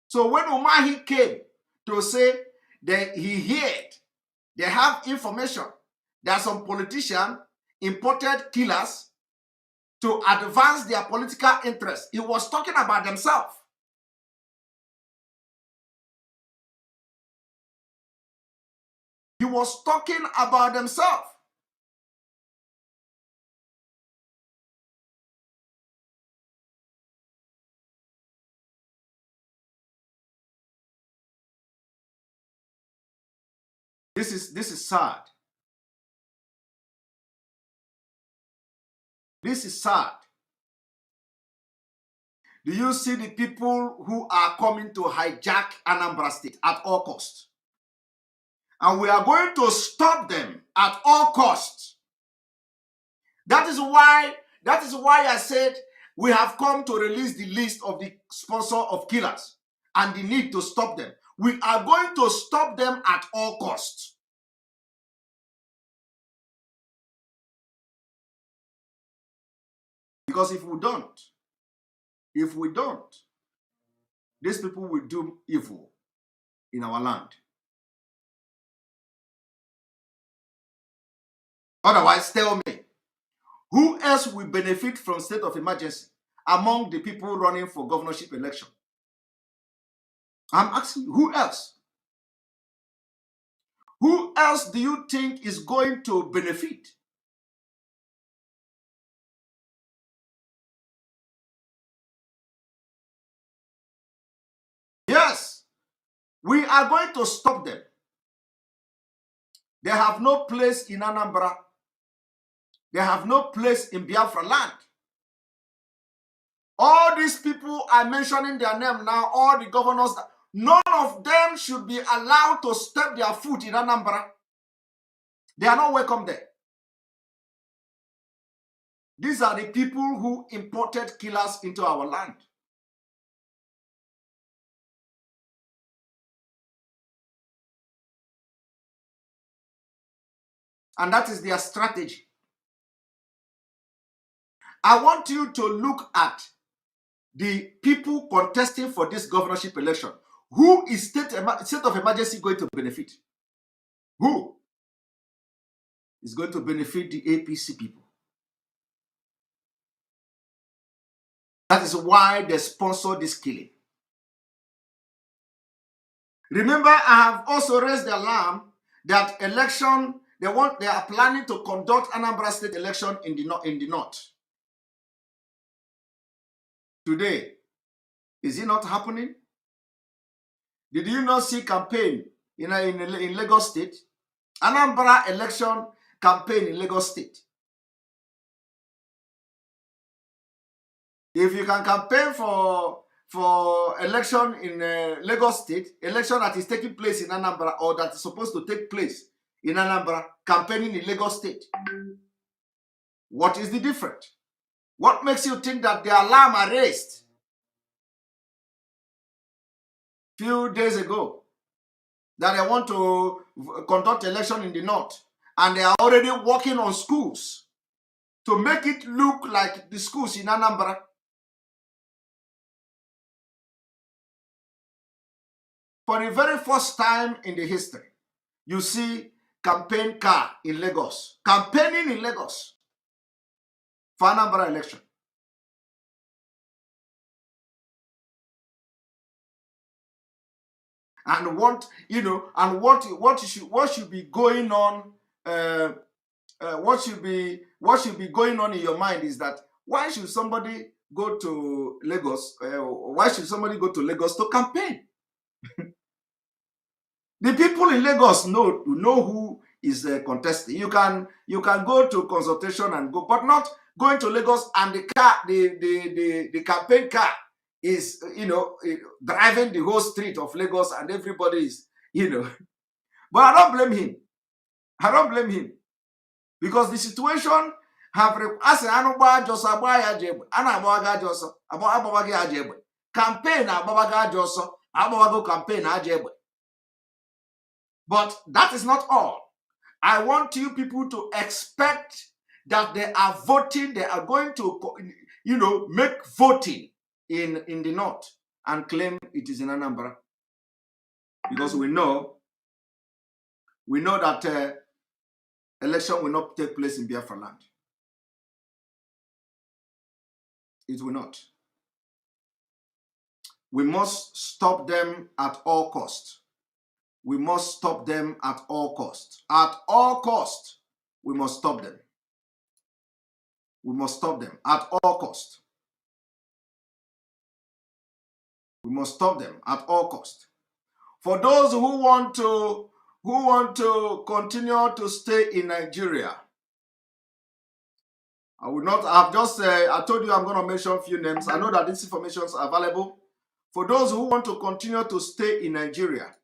So when Umahi came to say that he heard, they have information that some politicians imported killers to advance their political interests, he was talking about themselves. He was talking about themselves. This is sad. This is sad. Do you see the people who are coming to hijack Anambra State at all costs? And we are going to stop them at all costs. That is why I said we have come to release the list of the sponsor of killers and the need to stop them. We are going to stop them at all costs. Because if we don't, these people will do evil in our land. Otherwise, tell me, who else will benefit from state of emergency among the people running for governorship election? I'm asking you, who else? Who else do you think is going to benefit? Yes, we are going to stop them. They have no place in Anambra. They have no place in Biafra land. All these people I'm mentioning their name now, all the governors, none of them should be allowed to step their foot in Anambra. They are not welcome there. These are the people who imported killers into our land. And that is their strategy. I want you to look at the people contesting for this governorship election. Who is state of emergency going to benefit? Who is going to benefit the APC people? That is why they sponsor this killing. Remember, I have also raised the alarm that election, they are planning to conduct Anambra State election in the north. Today, is it not happening? Did you not see campaign in Lagos State? Anambra election campaign in Lagos State. If you can campaign for election in Lagos State, election that is taking place in Anambra or that is supposed to take place in Anambra, campaigning in Lagos State, what is the difference? What makes you think that the alarm are raised few days ago that they want to conduct election in the north and they are already working on schools to make it look like the schools in Anambra? For the very first time in the history, you see campaign car in Lagos, campaigning in Lagos for Anambra election. And what should be going on? What should be going on in your mind is that why should somebody go to Lagos? Why should somebody go to Lagos to campaign? The people in Lagos know who is contesting. You can go to consultation and go, but not going to Lagos and the car, the campaign car is driving the whole street of Lagos and everybody is But I don't blame him. I don't blame him because the situation have campaign. But that is not all. I want you people to expect that they are voting. They are going to, make voting in the north and claim it is in Anambra, because we know that election will not take place in Biafra land. It will not. We must stop them at all costs. We must stop them at all costs. At all costs, we must stop them. We must stop them at all costs. We must stop them at all costs. For those who want to who want to continue to stay in Nigeria. I will not, I've just, I told you I'm going to mention a few names. I know that this information is available. For those who want to continue to stay in Nigeria,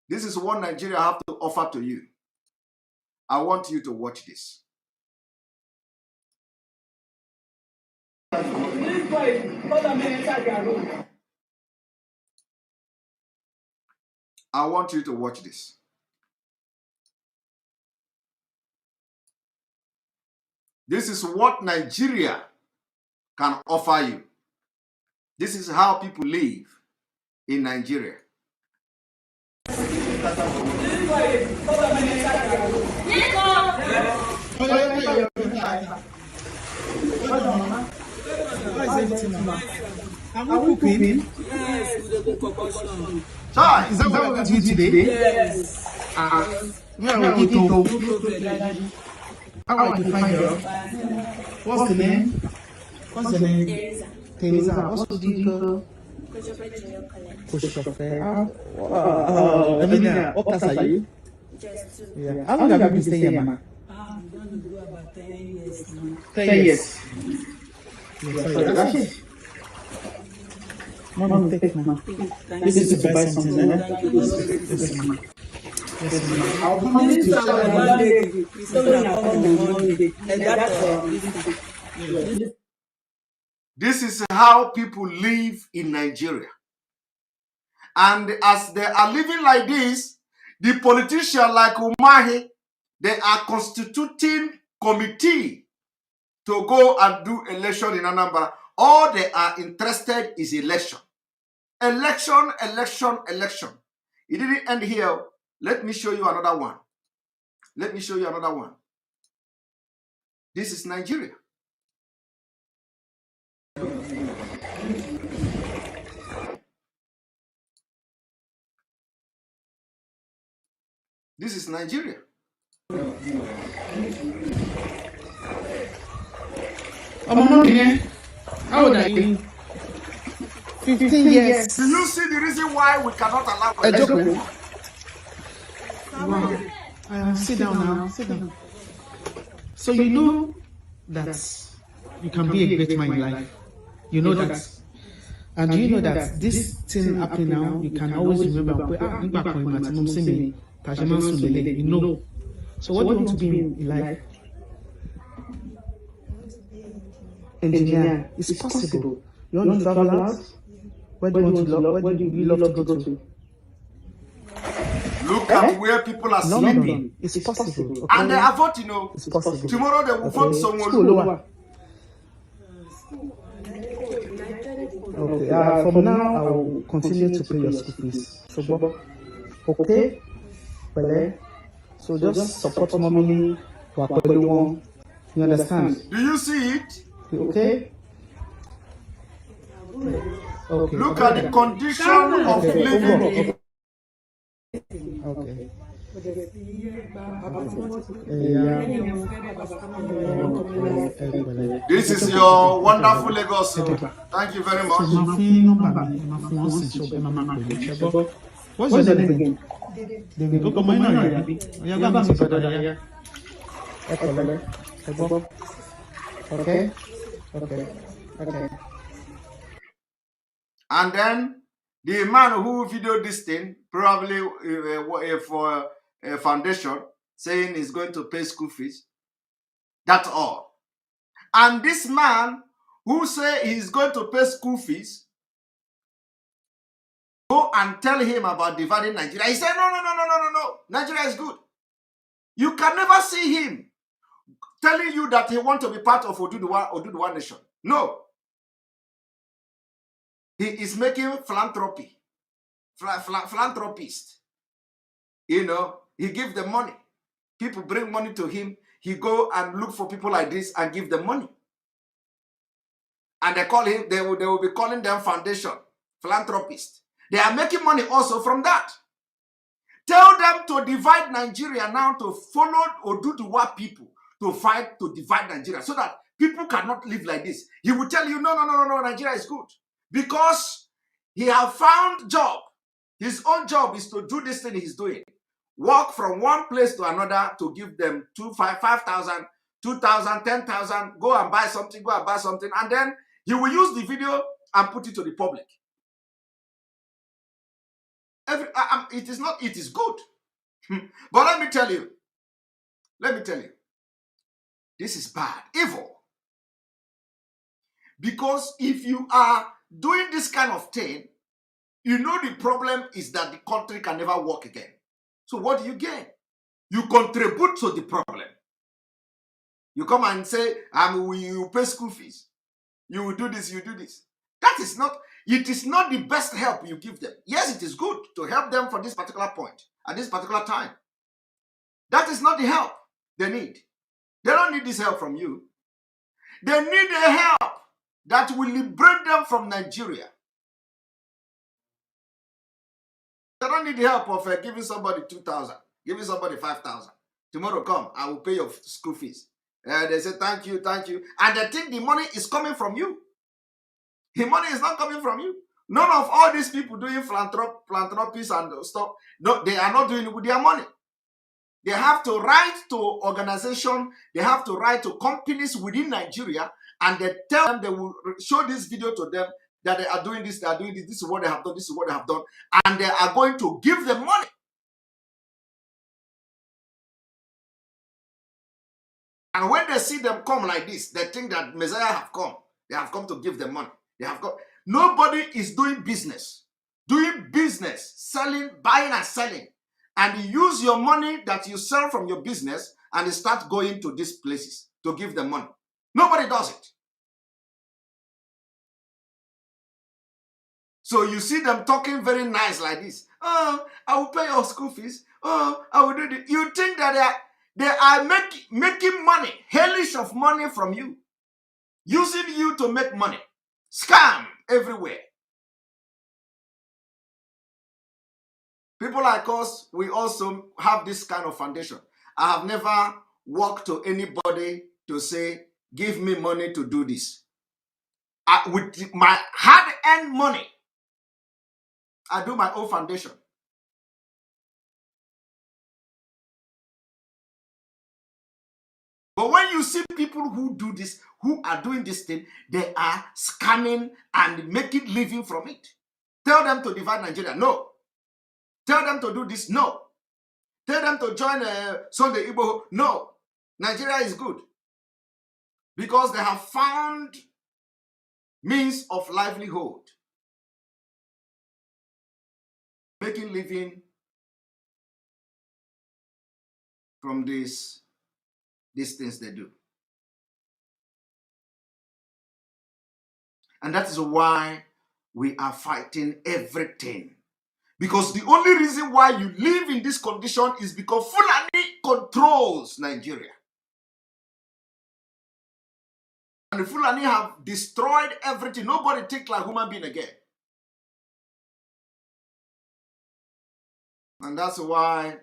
this is what Nigeria have to offer to you. I want you to watch this. I want you to watch this. This is what Nigeria can offer you. This is how people live in Nigeria. Are we cooking? Yes, we do concoction. Chai. Is that what we're doing today? Yes. Where are we eating? No problem, Daddy. How are you find her? What's the name? What's the name? Teresa. What's the deal? Wow. Emina, what class are you? Just two. Yeah. How long have you been staying here, ma? We don't do about 10 years now. 10 years. Yes. Mom, take ma. This is to buy something, eh? Yes, ma. Yes, ma. I'll come to This is our Monday. We still on Monday. And that's This is how people live in Nigeria. And as they are living like this, the politicians like Umahi, they are constituting committee to go and do election in Anambra. All they are interested is election. Election, election, election. It didn't end here. Let me show you another one. Let me show you another one. This is Nigeria. This is Nigeria. How old are you? 15 years. Do you see the reason why we cannot allow Sit down now. Sit down. So you know that you can be a great man in life. You know that. And you know that this thing happening now, you can always remember. You know. So what do you want to be in life? Engineer. It's possible. You want to travel out? Where do you want to where do you love to go to? Look at where people are sleeping. It's possible. Okay? And they are voting, you know. It's possible. Tomorrow they will vote someone. School lower. Okay. From now, I will continue to pay your school fees. So, okay. So just support mommy. You understand? Do you see it? Okay. Okay. Look at the condition of living. Okay. This is your wonderful Lagos. Thank you very much. What's your name again? Okay. And then the man who videoed this thing, probably for a foundation, saying he's going to pay school fees. That's all. And this man who say he's going to pay school fees, go and tell him about dividing Nigeria. He said, no. Nigeria is good. You can never see him telling you that he wants to be part of Oduduwa nation. No. He is making philanthropy. Philanthropist. You know, he gives them money. People bring money to him. He go and look for people like this and give them money. And they call him, they will be calling them foundation, philanthropist. They are making money also from that. Tell them to divide Nigeria now, to follow Oduduwa people to fight to divide Nigeria so that people cannot live like this. He will tell you, no, Nigeria is good. Because he have found job. His own job is to do this thing he's doing. walk from one place to another to give them 5,000, 2,000, 10,000, go and buy something, and then he will use the video and put it to the public. It is not, it is good. But let me tell you, this is bad, evil. Because if you are doing this kind of thing, you know the problem is that the country can never work again. So what do you gain? You contribute to the problem. You come and say, you pay school fees. You will do this, you do this. That is not, it is not the best help you give them. Yes, it is good to help them for this particular point, at this particular time. That is not the help they need. They don't need this help from you. They need a help that will liberate them from Nigeria. They don't need the help of giving somebody 2,000, giving somebody 5,000. Tomorrow come, I will pay your school fees. They say, thank you, thank you. And they think the money is coming from you. The money is not coming from you. None of all these people doing philanthropies and stuff, no, they are not doing it with their money. They have to write to organizations, they have to write to companies within Nigeria, and they tell them, they will show this video to them that they are doing this, this is what they have done, this is what they have done, and they are going to give them money. And when they see them come like this, they think that Messiah have come. They have come to give them money. They have got. Nobody is doing business. Selling, buying and selling. And you use your money that you sell from your business and you start going to these places to give them money. Nobody does it. So you see them talking very nice like this. Oh, I will pay your school fees. Oh, I will do this. You think that they are making money, hellish of money from you. Using you to make money. Scam everywhere. People like us, we also have this kind of foundation. I have never walked to anybody to say, give me money to do this. With my hard-earned money, I do my own foundation. But when you see people who do this, who are doing this thing, they are scamming and making living from it. Tell them to divide Nigeria. No. Tell them to do this. No. Tell them to join Sunday Igbo. No. Nigeria is good. Because they have found means of livelihood. Making living from these things they do. And that is why we are fighting everything. Because the only reason why you live in this condition is because Fulani controls Nigeria. And the Fulani have destroyed everything. Nobody thinks like human being again. And that's why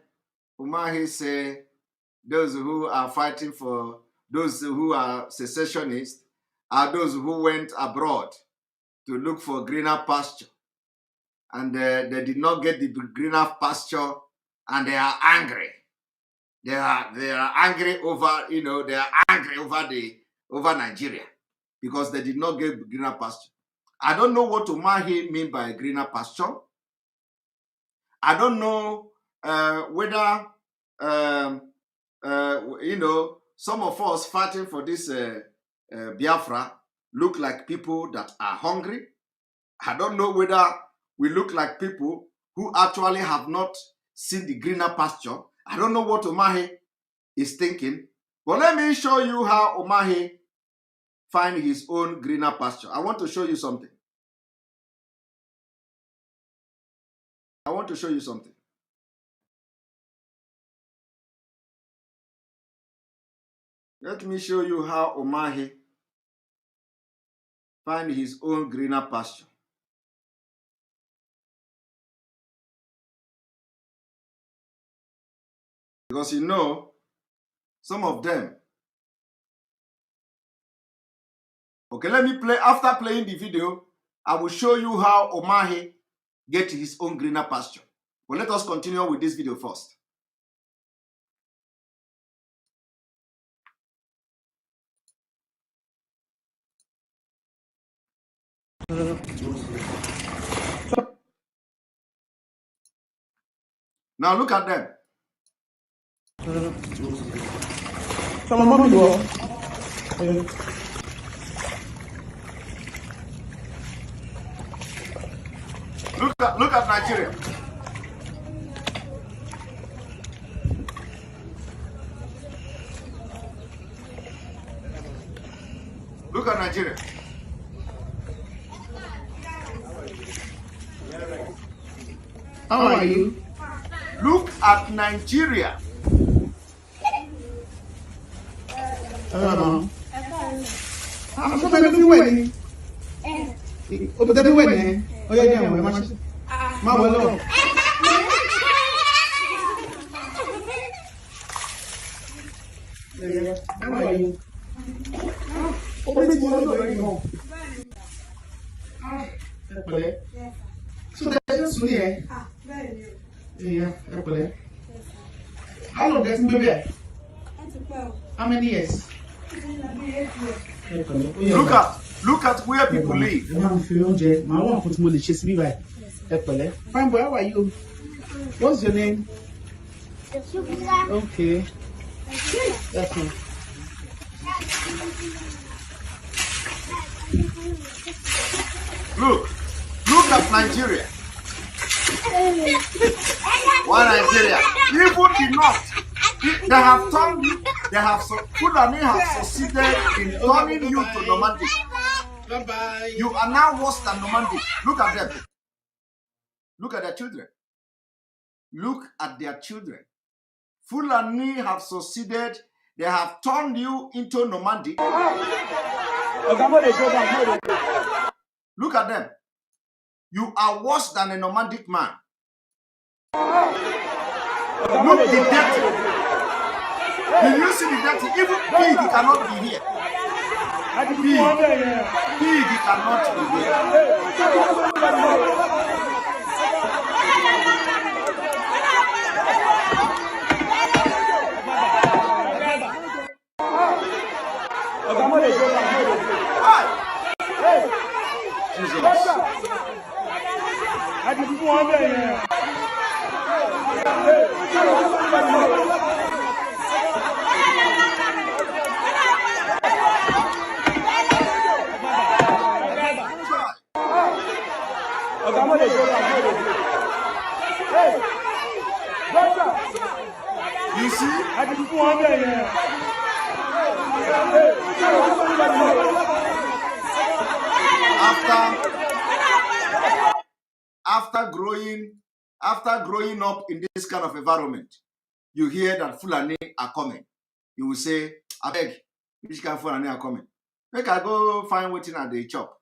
Umahi say those who are fighting for, those who are secessionists, are those who went abroad to look for greener pasture. And they did not get the greener pasture, and they are angry. They are angry over, they are angry over Nigeria because they did not get greener pasture. I don't know what Umahi mean by greener pasture. I don't know whether some of us fighting for this Biafra look like people that are hungry. I don't know whether we look like people who actually have not seen the greener pasture. I don't know what Umahi is thinking. But let me show you how Umahi find his own greener pasture. I want to show you something. Let me show you how Umahi find his own greener pasture. Because some of them. Okay, let me play. After playing the video, I will show you how Umahi get his own greener pasture. But let us continue with this video first. Now look at them. Look at Nigeria. Look at Nigeria. How are you? Look at Nigeria. I'm so many wedding. Oh, but every wedding. Oh, yeah, my well. How are you? Oh, but it's one so that's here. Yeah, how long has it been? How many years? Look at where people live. Fine boy, how are you? What's your name? Okay. That's all. Look at Nigeria. Why Nigeria? Even the north, Fulani have succeeded in turning you to nomadic. Bye-bye. You are now worse than nomadic. Look at them. Look at their children. Look at their children. Fulani have succeeded. They have turned you into nomadic. Look at them. You are worse than a nomadic man. Look the dirty. Do you see the dirty? Even pig cannot be here. Pig cannot be here. Jesus. You see? After growing up in this kind of environment, you hear that Fulani are coming. You will say, I beg, which kind of Fulani are coming? Make I go find waiting at the chop.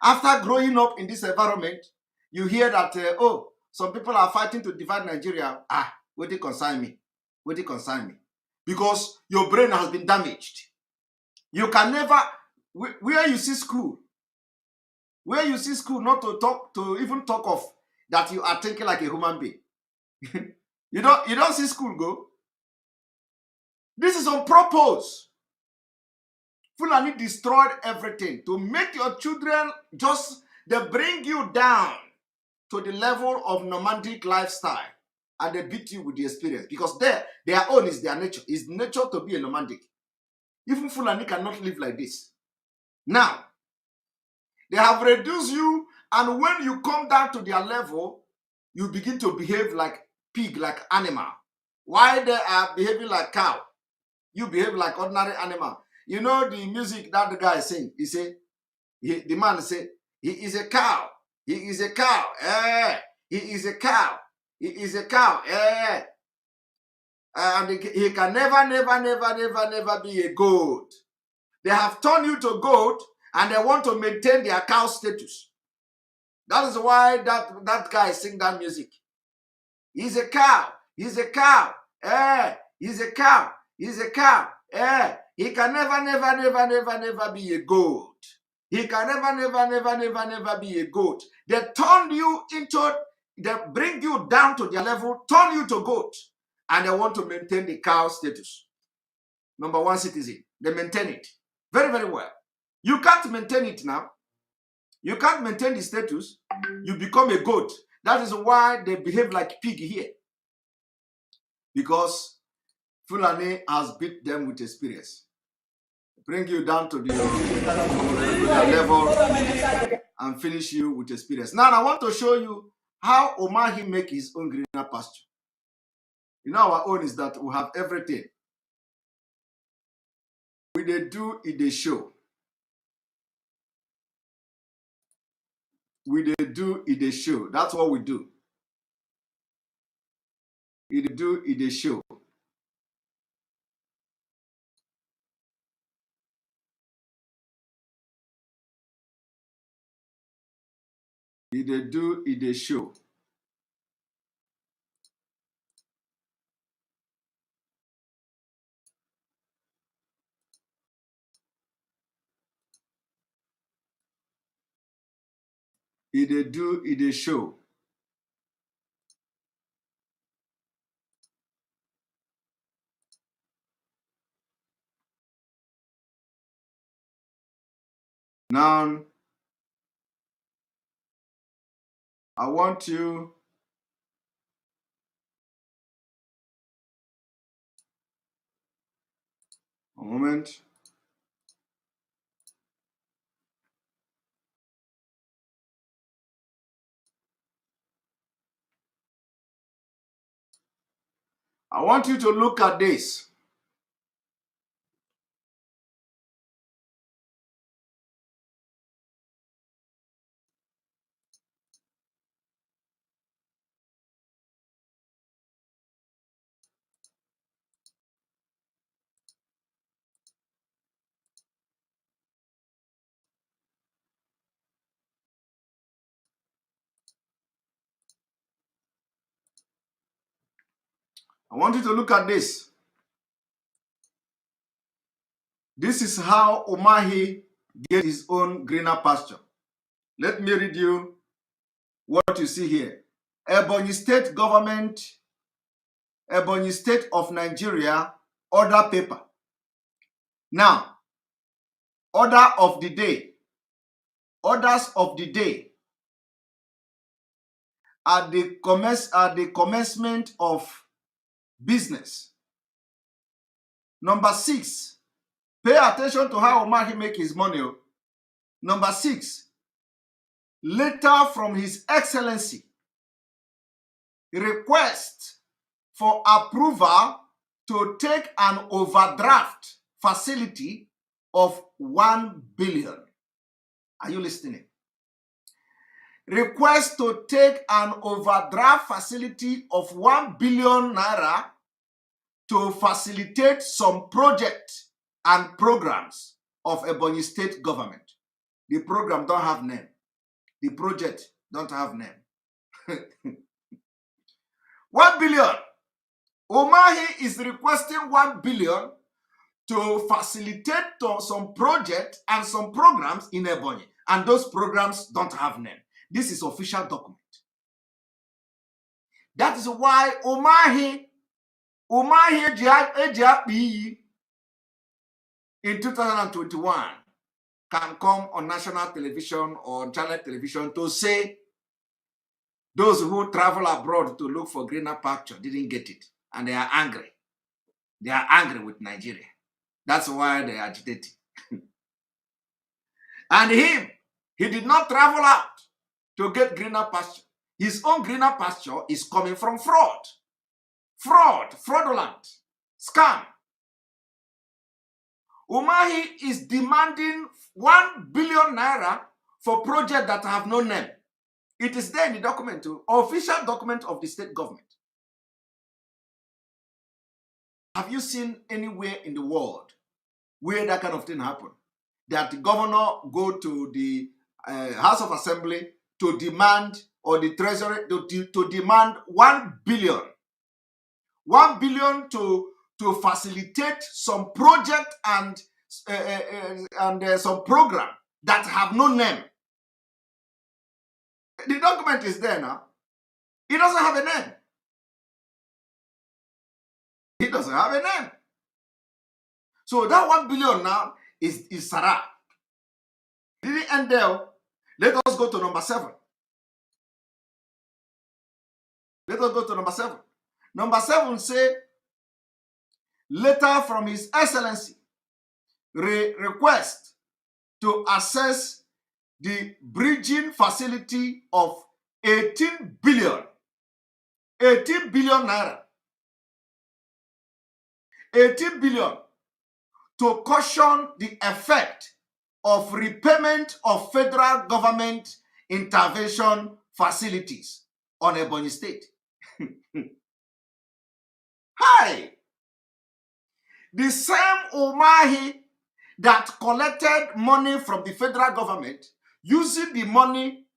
After growing up in this environment, you hear that, some people are fighting to divide Nigeria. Wait it concern me. Wait it concern me. Because your brain has been damaged. You can never, where you see school, not to even talk of that you are thinking like a human being. you don't see school go. This is on purpose. Fulani destroyed everything to make your children they bring you down to the level of nomadic lifestyle, and they beat you with the experience because their own is their nature. It's nature to be a nomadic. Even Fulani cannot live like this. Now, they have reduced you, and when you come down to their level, you begin to behave like pig, like animal. While they are behaving like cow, you behave like ordinary animal. You know the music that the guy sing. The man say, he is a cow. He is a cow. He is a cow. He is a cow. And he can never be a goat. They have turned you to goat, and they want to maintain their cow status. That is why that guy sing that music. He's a cow. He's a cow. He's a cow. He's a cow. He can never be a goat. He can never be a goat. They bring you down to their level, turn you to goat, and they want to maintain the cow status. Number one citizen. They maintain it very, very well. You can't maintain it now. You can't maintain the status, you become a goat. That is why they behave like pig here. Because Fulani has beat them with experience. Bring you down to the level and finish you with experience. Now I want to show you how Omahi make his own greener pasture. You know, our own is that we have everything. We they do it they show. We they do it they show. That's what we do. It they do it they show. It they do it they show. It they do it they show. Now I want you a moment. I want you to look at this. I want you to look at this. This is how Omahi gets his own greener pasture. Let me read you what you see here. Ebonyi State Government, Ebonyi State of Nigeria, order paper. Now, order of the day. Orders of the day are the commencement of business. Number 6, pay attention to how Omahi make his money. Number 6, letter from His Excellency, request for approval to take an overdraft facility of 1 billion. Are you listening? Request to take an overdraft facility of 1 billion naira to facilitate some projects and programs of Ebonyi State government. The program don't have name. The project don't have name. 1 billion. Omahi is requesting 1 billion to facilitate some projects and some programs in Ebonyi. And those programs don't have name. This is official document. That is why Omahi in 2021 can come on national television or channel television to say those who travel abroad to look for greener pasture didn't get it. And they are angry. They are angry with Nigeria. That's why they are agitating. And he did not travel out to get greener pasture. His own greener pasture is coming from fraud. Fraudulent, scam. Omahi is demanding 1 billion naira for projects that have no name. It is there in the document, official document of the state government. Have you seen anywhere in the world where that kind of thing happened? That the governor go to the House of Assembly to demand, or the Treasury to demand 1 billion. 1 billion to facilitate some project and some program that have no name. The document is there now. It doesn't have a name. It doesn't have a name. So that 1 billion now is Sarah. Didn't end there. Let us go to number 7. Let us go to number 7. Number 7 say, letter from His Excellency request to access the bridging facility of 18 billion naira. 18 billion to caution the effect of repayment of federal government intervention facilities on Ebonyi State. Hi! The same Umahi that collected money from the federal government, using the money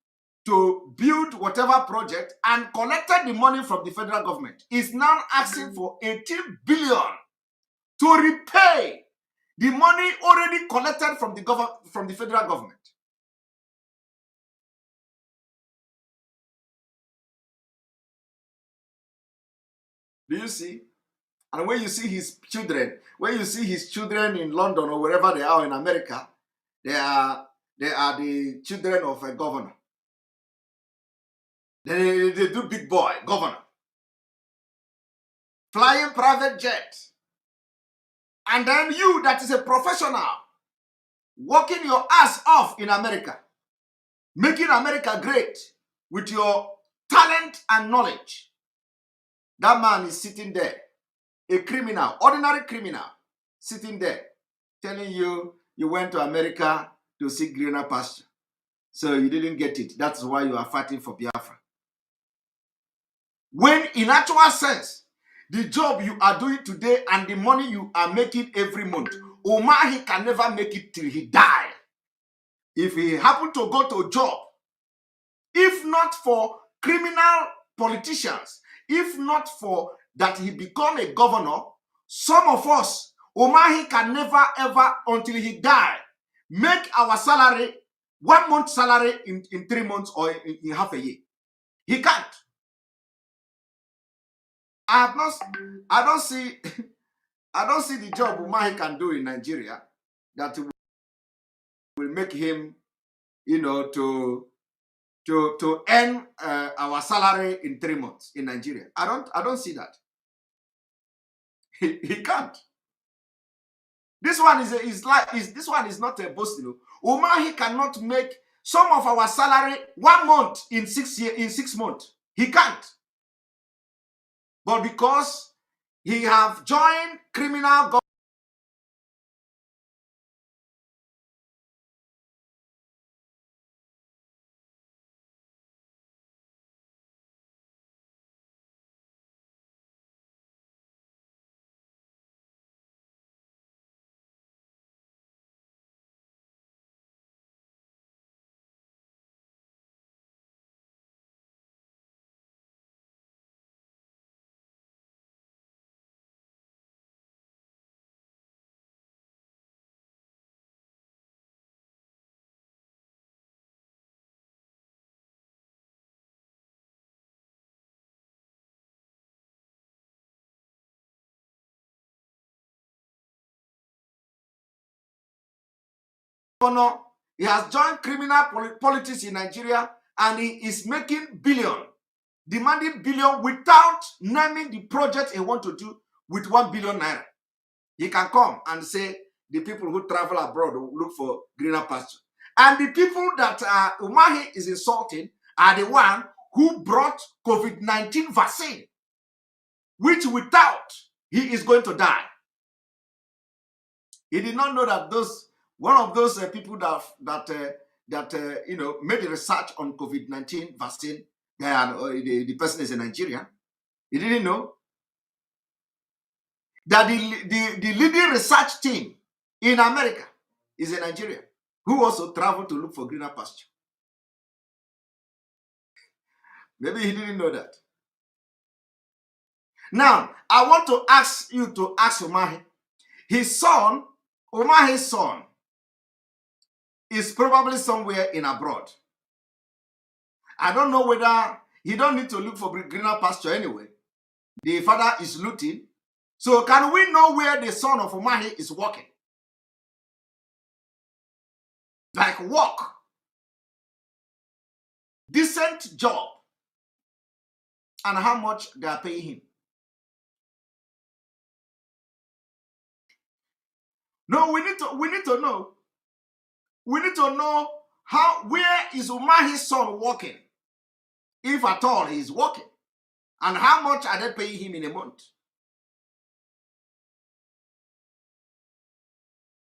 to build whatever project and collected the money from the federal government, is now asking for 18 billion to repay the money already collected from the federal government. Do you see? And when you see his children, in London or wherever they are in America, they are the children of a governor. They do big boy, governor. Flying private jet. And then you that is a professional, working your ass off in America, making America great with your talent and knowledge. That man is sitting there, a criminal, ordinary criminal, sitting there, telling you you went to America to seek greener pasture. So you didn't get it. That's why you are fighting for Biafra. When in actual sense, the job you are doing today and the money you are making every month, Umahi can never make it till he die. If he happen to go to a job, if not for criminal politicians, if not for that he become a governor, some of us, Umahi can never ever, until he die, make our salary, 1 month salary in 3 months or in half a year. He can't. I don't see the job Umahi can do in Nigeria that will make him, to earn our salary in 3 months in Nigeria. I don't see that. He can't. This one this one is not a boast. Umahi cannot make some of our salary 1 month in 6 months. He can't. But because he have joined criminal governor, he has joined criminal politics in Nigeria, and he is making billion, demanding billion without naming the project he want to do with 1 billion naira. He can come and say the people who travel abroad will look for greener pasture. And the people that Umahi is insulting are the one who brought COVID-19 vaccine, which without he is going to die. He did not know that one of those people that made the research on COVID-19 vaccine, the person is a Nigerian. He didn't know that the leading research team in America is a Nigerian who also traveled to look for greener pasture. Maybe he didn't know that. Now, I want to ask you to ask Umahi. Umahi's son, is probably somewhere in abroad. I don't know whether he don't need to look for greener pasture anyway. The father is looting. So can we know where the son of Umahi is working? Like work. decent job and how much they are paying him. No, we need to know. We need to know where is Umahi's son working, if at all he is working, and how much are they paying him in a month?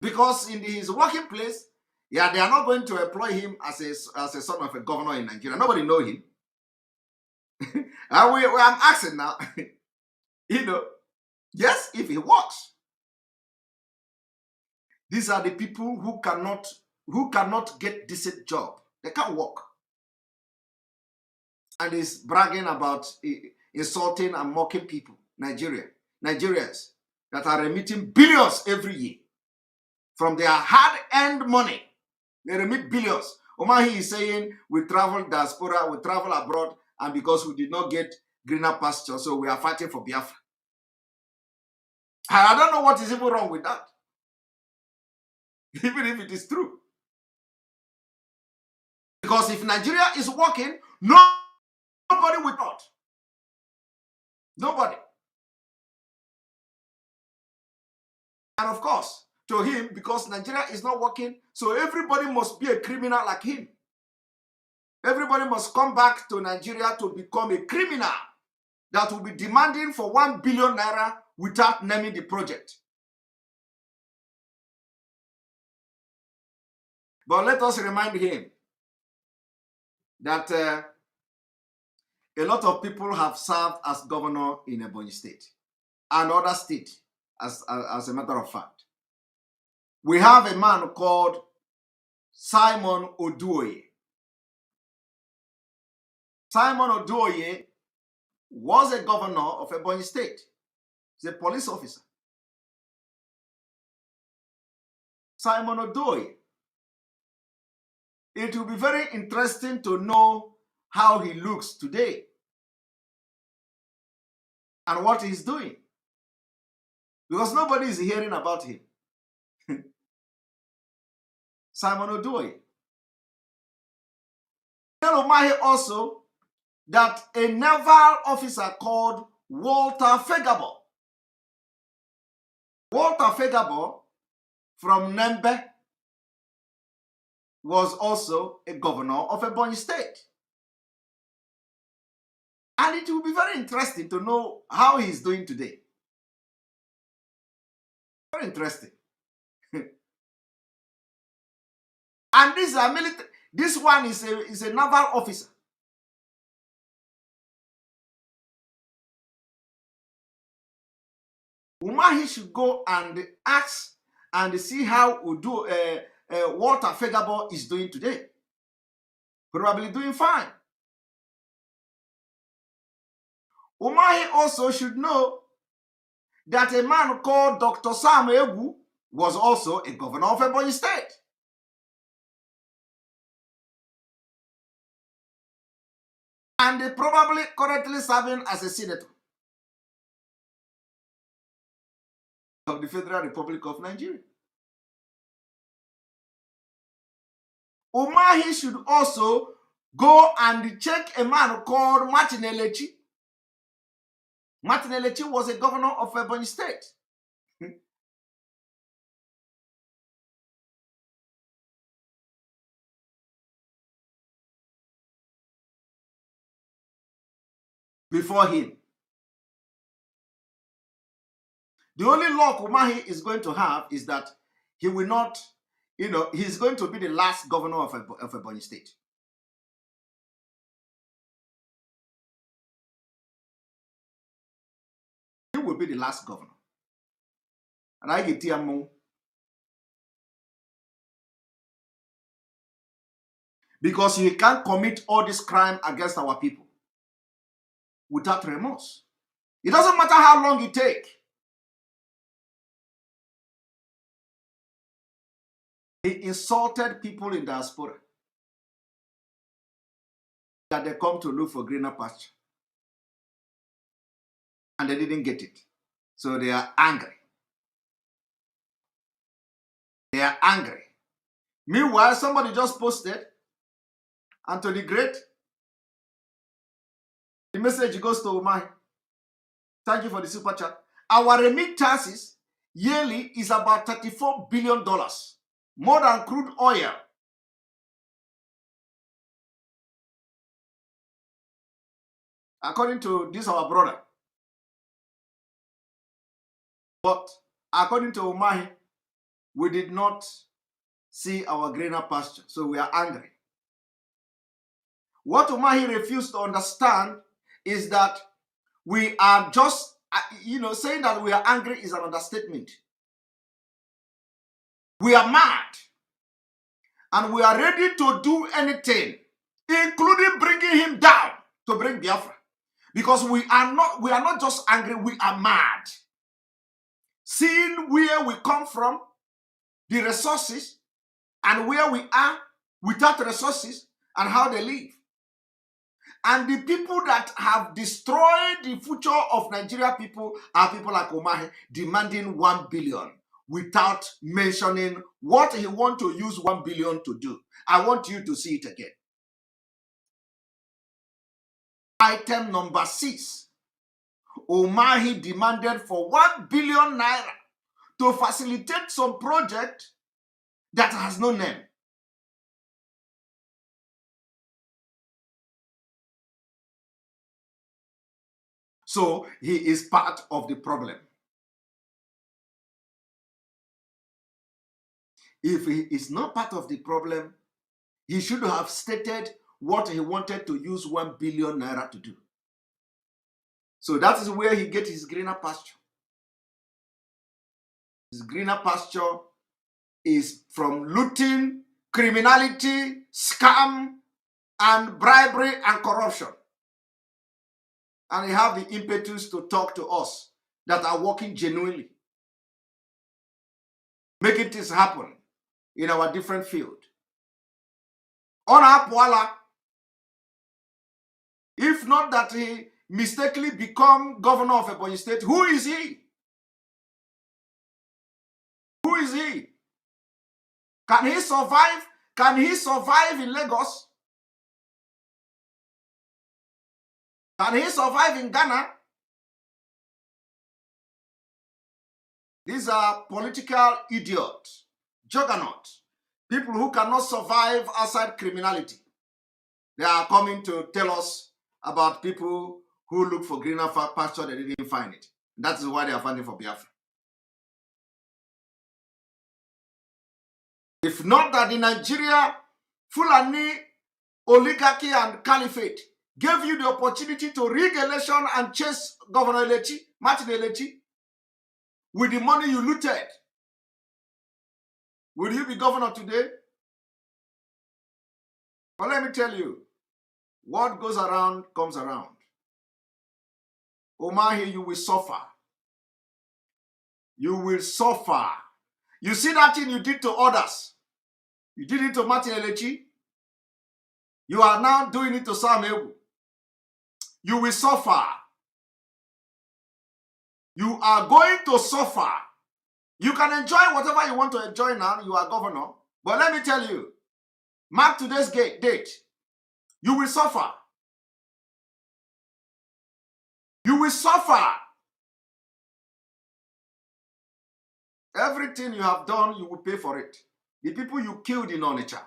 Because in his working place, yeah, they are not going to employ him as a son of a governor in Nigeria. Nobody knows him. I'm asking now, yes, if he works. These are the people who cannot get decent job. They can't work. And is bragging about insulting and mocking people, Nigerians that are remitting billions every year from their hard-earned money. They remit billions. Omahi is saying we travel diaspora, we travel abroad, and because we did not get greener pasture, so we are fighting for Biafra. I don't know what is even wrong with that. Even if it is true. Because if Nigeria is working, nobody will not. Nobody. And of course, to him, because Nigeria is not working, so everybody must be a criminal like him. Everybody must come back to Nigeria to become a criminal that will be demanding for 1 billion naira without naming the project. But let us remind him that a lot of people have served as governor in Ebonyi State and other states, as a matter of fact. We have a man called Simon Oduoye. Simon Oduoye was a governor of Ebonyi State. He's a police officer. Simon Oduoye. It will be very interesting to know how he looks today and what he's doing, because nobody is hearing about him. Simon Oduoye. Tell Umahi also that a naval officer called Walter Fegabo from Nembe was also a governor of Ebonyi State. And it will be very interesting to know how he's doing today. Very interesting. And these are military. This one is a naval officer. Umahi should go and ask and see how Walter Fegabo is doing today. Probably doing fine. Umahi also should know that a man called Dr. Sam Egwu was also a governor of Ebonyi State. And probably currently serving as a senator of the Federal Republic of Nigeria. Umahi should also go and check a man called Martin Elechi. Martin Elechi was a governor of Ebonyi State. Before him. The only luck Umahi is going to have is that he will not, he's going to be the last governor of Ebonyi State. He will be the last governor. And I get him because he can't commit all this crime against our people without remorse. It doesn't matter how long it takes. He insulted people in diaspora that they come to look for greener pasture. And they didn't get it. So they are angry. They are angry. Meanwhile, somebody just posted, Anthony Great The message goes to Umahi. Thank you for the super chat. Our remittances yearly is about $34 billion, more than crude oil. According to this, our brother. But according to Umahi, we did not see our greener pasture, so we are angry. What Umahi refused to understand is that we are just, saying that we are angry is an understatement. We are mad, and we are ready to do anything, including bringing him down to bring Biafra. Because we are not just angry, we are mad. Seeing where we come from, the resources, and where we are without resources, and how they live. And the people that have destroyed the future of Nigeria people are people like Umahi demanding 1 billion without mentioning what he wants to use 1 billion to do. I want you to see it again. Item number 6. Umahi demanded for 1 billion naira to facilitate some project that has no name. So he is part of the problem. If he is not part of the problem, he should have stated what he wanted to use 1 billion naira to do. So that is where he gets his greener pasture. His greener pasture is from looting, criminality, scam, and bribery and corruption. And he have the impetus to talk to us that are working genuinely, making things happen in our different field. On Apwala, if not that he mistakenly become governor of Ebonyi State, who is he? Who is he? Can he survive? Can he survive in Lagos? Can he survive in Ghana? These are political idiots, juggernauts, people who cannot survive outside criminality. They are coming to tell us about people who look for greener pasture, they didn't find it. That is why they are fighting for Biafra. If not that the Nigeria, Fulani, oligarchy and caliphate gave you the opportunity to rig election and chase Governor Elechi, Martin Elechi, with the money you looted, will you be governor today? Well, let me tell you, what goes around comes around. Umahi, you will suffer. You will suffer. You see that thing you did to others. You did it to Martin Elechi. You are now doing it to Sam Ewu. You will suffer. You are going to suffer. You can enjoy whatever you want to enjoy now. You are governor. But let me tell you, mark today's date. You will suffer. You will suffer. Everything you have done, you will pay for it. The people you killed in Onitsha,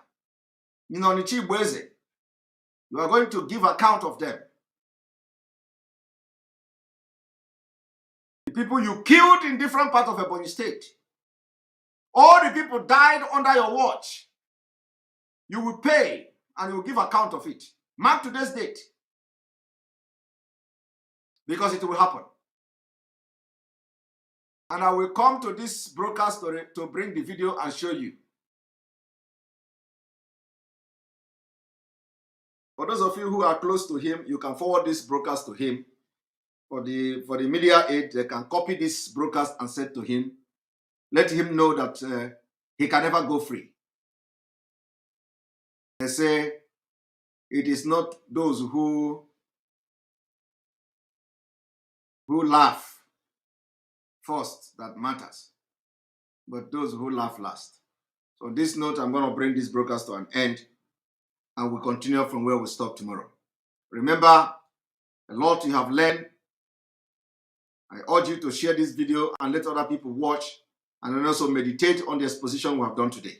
in Onichi-Bweze, you are going to give account of them. The people you killed in different parts of Ebonyi State, all the people died under your watch. You will pay and you will give account of it. Mark today's date. Because it will happen. And I will come to this broadcast to bring the video and show you. For those of you who are close to him, you can forward this broadcast to him. For the media aid, they can copy this broadcast and send to him. Let him know that he can never go free. They say it is not those who laugh first that matters, but those who laugh last. So on this note, I'm going to bring this broadcast to an end, and we'll continue from where we stop tomorrow. Remember, A lot you have learned. I urge you to share this video and let other people watch and then also meditate on the exposition we have done today.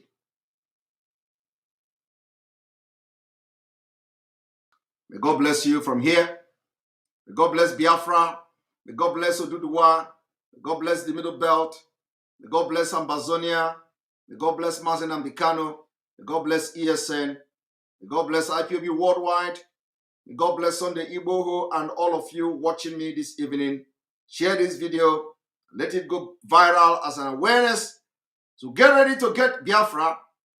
May God bless you from here. May God bless Biafra. May God bless Oduduwa. May God bless the Middle Belt. May God bless Ambazonia. May God bless MAZI and KANU. May God bless ESN. May God bless IPOB Worldwide. May God bless Sunday Igboho and all of you watching me this evening. Share this video. Let it go viral as an awareness. So get ready to get Biafra.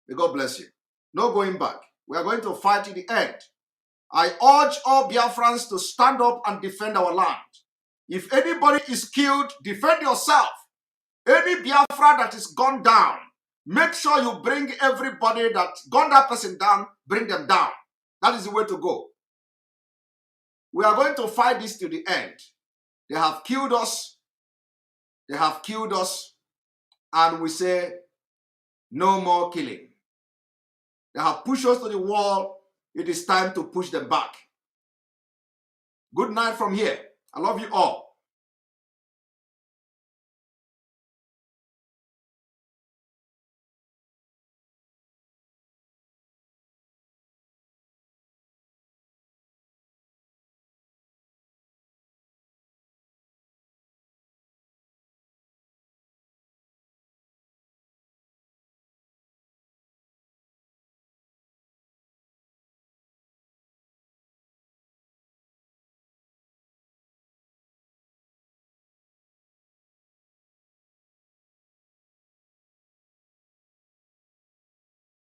May God bless you. No going back. We are going to fight to the end. I urge all Biafrans to stand up and defend our land. If anybody is killed, defend yourself. Any Biafra that is gone down, make sure you bring everybody that gunned that person down, bring them down. That is the way to go. We are going to fight this to the end. They have killed us. They have killed us. And we say, no more killing. They have pushed us to the wall. It is time to push them back. Good night from here. I love you all.